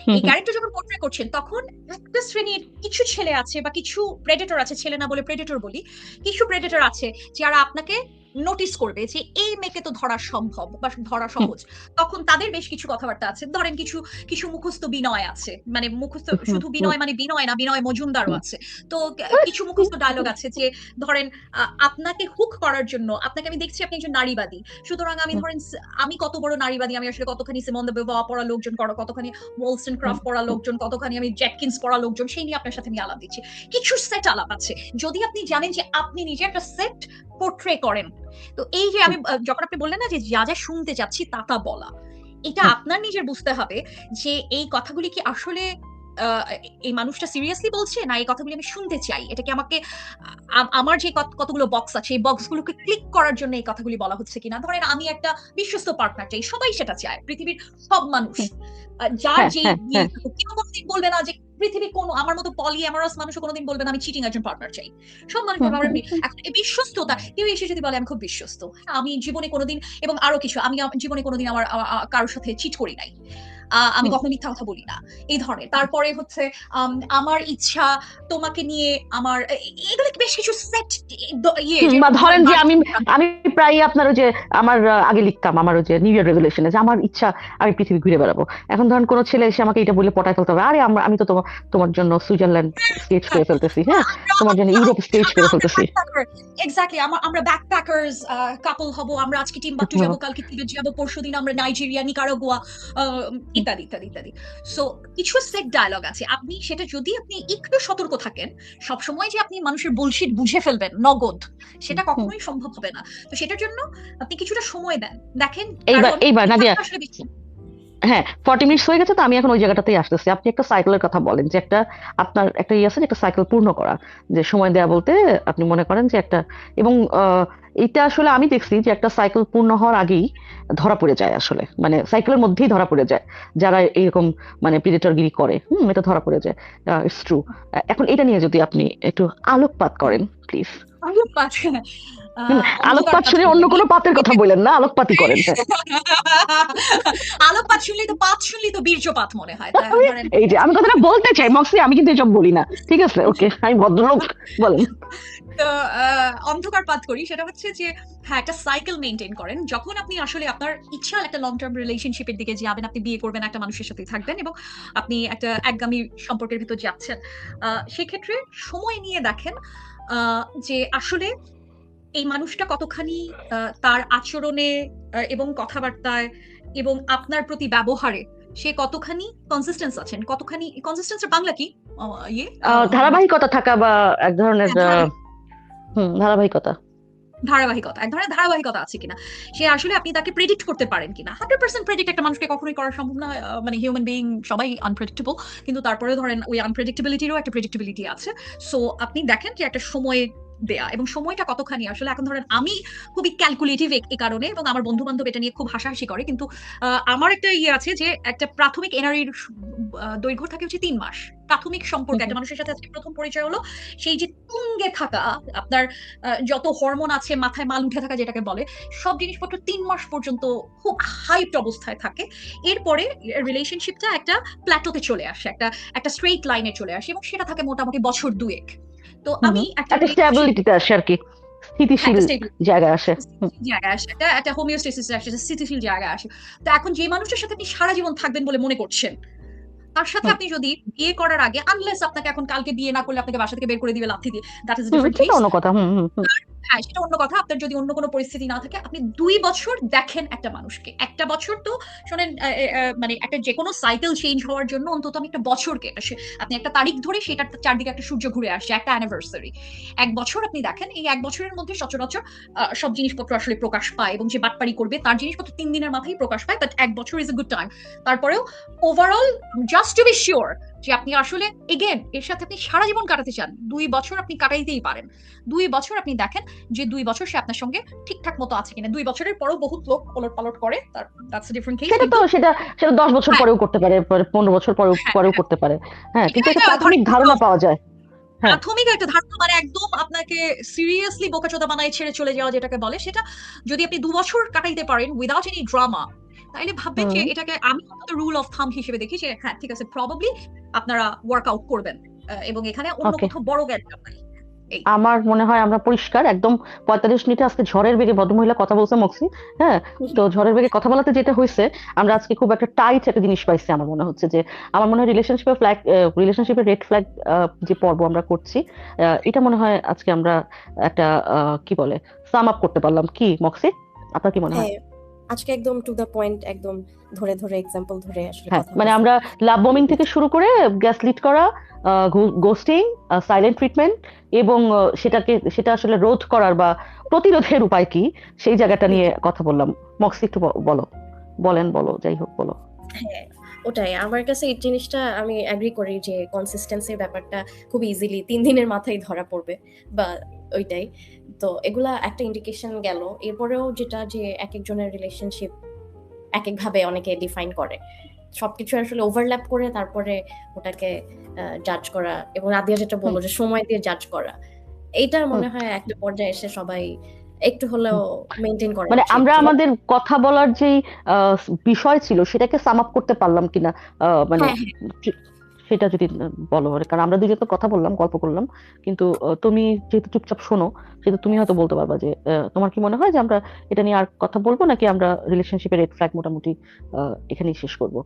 হুম এই ক্যারেক্টার যখন পোর্ট্রে করছেন তখন একটা শ্রেণীর কিছু ছেলে আছে বা কিছু প্রেডেটর আছে, ছেলে না বলে প্রেডেটর বলি, কিছু প্রেডেটর আছে যারা আপনাকে নোটিস করবে যে এই মেয়েকে তো ধরা সম্ভব বা ধরা হুম সহজ। তখন তাদের বেশ কিছু কথাবার্তা আছে, ধরেন কিছু কিছু মুখস্থ বিনয় আছে, মানে মুখস্থ হুম হুম শুধু বিনয় মানে বিনয় না, বিনয় মজুমদারও হুম আছে। তো কিছু মুখস্থ ডায়লগ আছে যে ধরেন আপনাকে হুক করার জন্য, আপনাকে আমি দেখছি আপনি একজন নারীবাদী, সুতরাং আমি হুম ধরেন আমি কত বড় নারীবাদী, আমি আসলে কতখানি সিমন দ্য বেওয়া পড়া লোকজন, কতখানি ওলস্টন হুম ক্রাফট পড়া হুম লোকজন, কতখানি আমি জ্যাটকিন্স পড়া লোকজন, সেই নিয়ে আপনার সাথে আমি আলাপ দিচ্ছি। কিছু সেট আলাপ আছে, যদি আপনি জানেন যে আপনি নিজে একটা সেট পোর্ট্রে করেন। তো এই যে হুম আমি যখন আপনি বললেন না যে যা যা শুনতে যাচ্ছি তা তা বলা, এটা হুম। আপনার নিজের বুঝতে হবে যে এই কথাগুলি কি আসলে এই মানুষটা সিরিয়াসলি বলছে, না এই কথাগুলি আমি শুনতে চাই, এটা কি আমাকে আমার যে কতগুলো বক্স আছে এই বক্সগুলোকে ক্লিক করার জন্য এই কথাগুলি বলা হচ্ছে কিনা। ধরেন আমি একটা বিশ্বস্ত পার্টনার চাই, সবাই সেটা চায়, পৃথিবীর সব মানুষ, হুম। যার হ্যাঁ যেই হ্যাঁ বিয়ে হ্যাঁ। থাকুক, কেউ কোনোদিন বলবে না যে পৃথিবীর কোনো আমার মতো পলি অ্যামারাস মানুষও কোনোদিন বলবে না আমি চিটিং একজন পার্টনার চাই। সব মানুষ হুম বলবে আমার হুম হুম এখন এই বিশ্বস্ততা, কেউ এসে যদি বলে আমি খুব বিশ্বস্ত, হ্যাঁ, আমি জীবনে কোনোদিন, এবং আরো কিছু, আমি জীবনে কোনোদিন আমার কারোর সাথে চিট করি নাই, আমি হুম কখনো মিথ্যা কথা বলি না, এই ধরনের। তারপরে হচ্ছে আমার ইচ্ছা তোমাকে নিয়ে, আমার এগুলো বেশ কিছু সেট, ইয়ে হুম, বা যেরকম ধরেন ধরেন যে আমি আমি প্রায় আপনার ওই যে আমার আগে লিখতাম আমার ওই যে নিউ ইয়ার রেজলিউশনে যে আমার ইচ্ছা আমি পৃথিবী ঘুরে বেড়াবো। এখন ধরেন কোনো ছেলে এসে আমাকে এটা বলে পটায় ফেলতে হবে, আরে আমি তো তোমার জন্য সুইজারল্যান্ড স্কেচ করে ফেলতেছি, হ্যাঁ, তোমার জন্য ইউরোপ স্কেচ করে ফেলতেছি। এক্স্যাক্টলি, আমরা ব্যাকপ্যাকার্স কাপল হব, আমরা আজকে টিম্বাকটু যাব, কালকে তিবেত যাব, পরশুদিন আমরা নাইজেরিয়া, নিকারাগুয়া, ইত্যাদি ইত্যাদি ইত্যাদি। সো কিছু সেট ডায়লগ আছে, আপনি সেটা যদি আপনি একটু সতর্ক থাকেন, সবসময় যে আপনি মানুষের বুলশিট বুঝে ফেলবেন নগদ, সেটা হুম। কখনোই সম্ভব হবে না। তো সেটার জন্য আপনি কিছুটা সময় দেন, দেখেন, এইবার কারণ এইবার এই নাদিয়া, কথাটা আসলে বেশি। হ্যাঁ, 40 মিনিট হয়ে গেছে, তো আমি এখন ওই জায়গাটাতেই আসতেছি। আপনি একটা সাইকেলের কথা বলেন যে একটা, আপনার একটা ইয়ে আছে যে একটা সাইকেল পূর্ণ করা, যে সময় দেয়া বলতে আপনি মনে করেন যে একটা, এবং এটা আসলে আমি দেখছি যে একটা সাইকেল পূর্ণ হওয়ার আগেই ধরা পড়ে যায় আসলে, মানে সাইকেলের মধ্যেই ধরা পড়ে যায় যারা এরকম মানে প্রিডেটরগিরি করে, এটা ধরা পড়ে যায়। It's true. এখন এটা নিয়ে যদি আপনি একটু আলোকপাত করেন প্লিজ। আলোকপাত, অন্ধকার আলোকপাত পাত শুনে অন্য করবেন। কোনো পাতের কথা বললেন না, আলোকপাতই করেন, হ্যাঁ। আলোকপাত শুনলেই তো, পাত শুনলেই তো বীর্যপাত মনে হয়, তাই ধরেন। এই যে আমি কথাটা বলতে চাই মক্সি, আমি কিন্তু এসব বলি না, ঠিক আছে, ওকে, আমি ভদ্রলোক। বলেন। তো অন্ধকার পাত করি, সেটা হচ্ছে যে হ্যাঁ, একটা সাইকেল মেনটেন করেন, যখন আপনি আসলে আপনার ইচ্ছা একটা লং টার্ম রিলেশনশিপের দিকে যাবেন, আপনি বিয়ে করবেন, একটা মানুষের সাথে থাকবেন এবং আপনি একটা একগামী সম্পর্কের ভিতর যাচ্ছেন, সেক্ষেত্রে সময় নিয়ে দেখেন যে আসলে এই মানুষটা কতখানি তার আচরণে এবং কথাবার্তায় এবং আপনার প্রতি ব্যবহারে সে কতখানি কনসিস্টেন্স আছেন, কতখানি কনসিস্টেন্সের বাংলা কি, ইয়ে ধারাবাহিকতা থাকা বা এক ধরনের ধারাবাহিক ধারাবাহিকতা। ধারাবাহিকতা এক ধরনের ধারাবাহিকতা আছে কিনা, সে আসলে আপনি তাকে প্রেডিক্ট করতে পারেন কিনা। 100% প্রেডিক্ট একটা মানুষকে কখনোই করা সম্ভব না, মানে হিউম্যান বিইং সবাই আনপ্রেডিক্টেবল, কিন্তু তারপরে ধরেন ওই আনপ্রেডিক্টেবিলিটিরও একটা প্রেডিক্টেবিলিটি আছে। সো আপনি দেখেন যে একটা সময় দেয়া, এবং সময়টা কতখানি আসলে। এখন ধরেন আমি খুবই ক্যালকুলেটিভ এই কারণে, এবং আমার বন্ধু বান্ধব এটা নিয়ে খুব হাসাহাসি করে, কিন্তু আমার একটা ইয়ে আছে যে একটা প্রাথমিক এনআরইর দৈর্ঘ্য থাকে হচ্ছে 3 মাস। প্রাথমিক সম্পর্ক একটা মানুষের সাথে আজকে প্রথম পরিচয় হলো, সেই যে তুঙ্গে থাকা আপনার যত হরমোন আছে, মাথায় মাল উঠে থাকা যেটাকে বলে, সব জিনিসপত্র 3 মাস পর্যন্ত খুব হাইপড অবস্থায় থাকে। এরপরে রিলেশনশিপটা একটা প্ল্যাটোতে চলে আসে, একটা একটা স্ট্রেইট লাইনে চলে আসে, এবং সেটা থাকে মোটামুটি বছর 2 তো আমি একটা একটা স্ট্যাবিলিটিতে আসে আর কি, স্থিতিশীল জায়গায় আসে। জায়গায় আসে, একটা একটা হোমিওস্টেসিস আসে, একটা স্থিতিশীল জায়গায় আসে। তো এখন যে মানুষের সাথে আপনি সারা জীবন থাকবেন বলে মনে করছেন, তার সাথে আপনি যদি বিয়ে করার আগে, আনলেস আপনাকে এখন কালকে বিয়ে না করলে আপনাকে বাসা থেকে বের করে দিবে লাথি দিয়ে, দ্যাট ইজ ডিফারেন্ট কেস। অন্য কথা। হ্যাঁ, সেটা অন্য কথা। আপনার যদি অন্য কোনো পরিস্থিতি না থাকে, আপনি 2 বছর দেখেন একটা মানুষকে। একটা বছর তো শোনেন, মানে একটা যে কোনো সাইকেল চেঞ্জ হওয়ার জন্য অন্তত আমি একটা বছরকে, আপনি একটা তারিখ ধরে সেটার চারদিকে একটা সূর্য ঘুরে আসছে, একটা অ্যানিভার্সারি। 1 বছর আপনি দেখেন, এই 1 বছরের মধ্যে সচরাচর সব জিনিসপত্র আসলে প্রকাশ পায়, এবং যে বাটপারি করবে তার জিনিসপত্র 3 দিনের মাথায় প্রকাশ পায়, বাট 1 বছর ইজ এ গুড টাইম। তারপরেও overall, just to be sure যে আপনি আসলে এগেন এর সাথে আপনি সারা জীবন কাটাতে চান, 2 বছর আপনি কাটাইতেই পারেন। 2 বছর আপনি দেখেন যে 2 বছর সে আপনার সঙ্গে ঠিকঠাক মতো আছে কিনা। 2 বছরের পরও বহুত লোক ওলট পালট করে, দ্যাটস আ ডিফারেন্ট কেস। সেটা 10 বছর পরেও করতে পারে, 15 বছর পরেও করতে পারে। হ্যাঁ, কিন্তু একটা প্রাথমিক ধারণা পাওয়া যায়। প্রাথমিক একটা ধারণা, মানে একদম আপনাকে সিরিয়াসলি বোকাচোদা বানায় ছেড়ে চলে যাওয়া যেটাকে বলে, সেটা যদি আপনি 2 বছর কাটাইতে পারেন উইদাউট এনি ড্রামা, তাইলে ভাববেন যে এটাকে আমি রুল অফ থাম হিসেবে দেখি যে হ্যাঁ ঠিক আছে, প্রবাবলি আপনারা ওয়ার্কআউট করবেন, এবং এখানে অন্য কোথাও বড় গ্যাপ নাই। আমার মনে হয় আমরা পরিষ্কার একদম 45 মিনিটে আজকে ঝড়ের বেগে ভদ্রমহিলা কথা বলছে মক্সি। হ্যাঁ, তো ঝড়ের বেগে কথা বলাতে যেটা হয়েছে, আমরা আজকে খুব একটা টাইট একটা জিনিস পাইছি। আমার মনে হচ্ছে যে, আমার মনে হয় রিলেশনশিপের রেড ফ্ল্যাগ যে পর্ব আমরা করছি, এটা মনে হয় আজকে আমরা একটা কি বলে সাম আপ করতে পারলাম। কি মক্সি, আপনার কি মনে হয়? আজকে একদম টু দ্য পয়েন্ট, একদম ধরে ধরে এক্সাম্পল ধরে আসলে কথা মানে আমরা লাভ বোমিং থেকে শুরু করে গ্যাস লিড করা, গোস্টিং, সাইলেন্ট ট্রিটমেন্ট, এবং সেটা আসলে রোধ করার বা প্রতিরোধের উপায় কি, সেই জায়গাটা নিয়ে কথা বললাম। মক্সি একটু বলো, যাই হোক বলো। হ্যাঁ, ওটাই আমার কাছে এই জিনিসটা আমি এগ্রি করি যে কনসিস্টেন্সির ব্যাপারটা খুব ইজিলি 3 দিনের মাথায় ধরা পড়বে, বা ওইটাই। তো এগুলা একটা ইন্ডিকেশন গেল। এরপরেও যেটা যে এক একজনের রিলেশনশিপ এক একভাবে অনেকে ডিফাইন করে, সবকিছু আসলে ওভারল্যাপ করে তারপরে ওটাকে জাজ করা, এবং আদিয়া যেটা বললো যে সময় দিয়ে জাজ করা, এইটা মনে হয় একটা পর্যায়ে এসে সবাই একটু হলেও মেইনটেইন করে। মানে আমরা আমাদের কথা বলার যে বিষয় ছিল সেটাকে সাম আপ করতে পারলাম কিনা, মানে সেটা যদি বলো। কারণ আমরা দুজন তো কথা বললাম, গল্প করলাম, কিন্তু তুমি যেহেতু চুপচাপ শোনো, সেহেতু তুমি হয়তো বলতে পারবা যে তোমার কি মনে হয় যে আমরা এটা নিয়ে আর কথা বলবো, নাকি আমরা রিলেশনশিপের রেড ফ্ল্যাগ মোটামুটি এখানেই শেষ করব?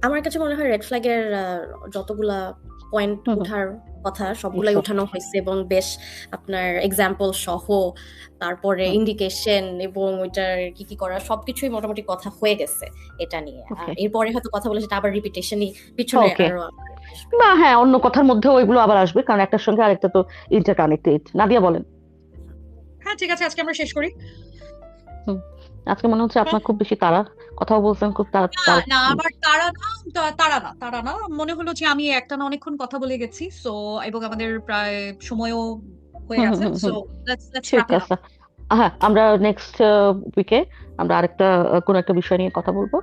আমার কাছে মনে হয় রেড ফ্ল্যাগের যতগুলা পয়েন্ট ওঠার কথা সবগুলাই উঠানো হয়েছে, এবং বেশ আপনার এক্সাম্পল সহ, তারপরে ইন্ডিকেশন এবং ওইটার কি কি করা, সবকিছুই মোটামুটি কথা হয়ে গেছে এটা নিয়ে। এরপরে হয়তো কথা বলে সেটা আবার রিপিটেশনই পিছনে আরো বা হ্যাঁ, অন্য কথার মধ্যে ওইগুলো আবার আসবে, কারণ একটার সঙ্গে আরেকটা তো ইন্টারকানেক্টেড। নাদিয়া বলেন। হ্যাঁ ঠিক আছে, আজকে আমরা শেষ করি। আজকে মনে হচ্ছে আপনার খুব বেশি তাড়া, কথাও বলছেন খুব তাড়া। না, আমার তাড়া না, মনে হলো যে আমি একটা না অনেকক্ষণ কথা বলে গেছি, সো এবং আমাদের প্রায় সময়ও হয়ে গেছে, so let's wrap it up. হ্যাঁ, আমরা নেক্সট উইকে আমরা আরেকটা কোন একটা বিষয় নিয়ে কথা বলবো।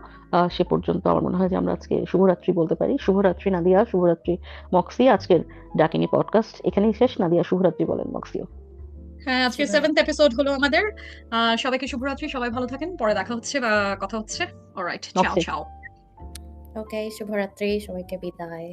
সে পর্যন্ত আমার মনে হয় যে আমরা আজকে শুভরাত্রি বলতে পারি। শুভরাত্রি নাদিয়া, শুভরাত্রি মক্সি। আজকের ডাকিনী পডকাস্ট এখানেই শেষ। নাদিয়া শুভরাত্রি বলেন, মক্সিও। হ্যাঁ, আজকে 7th এপিসোড হলো আমাদের। সবাইকে শুভরাত্রি, সবাই ভালো থাকেন, পরে দেখা হচ্ছে বা কথা হচ্ছে। অলরাইট, চাও। ওকে, শুভরাত্রি, সবাইকে বিদায়।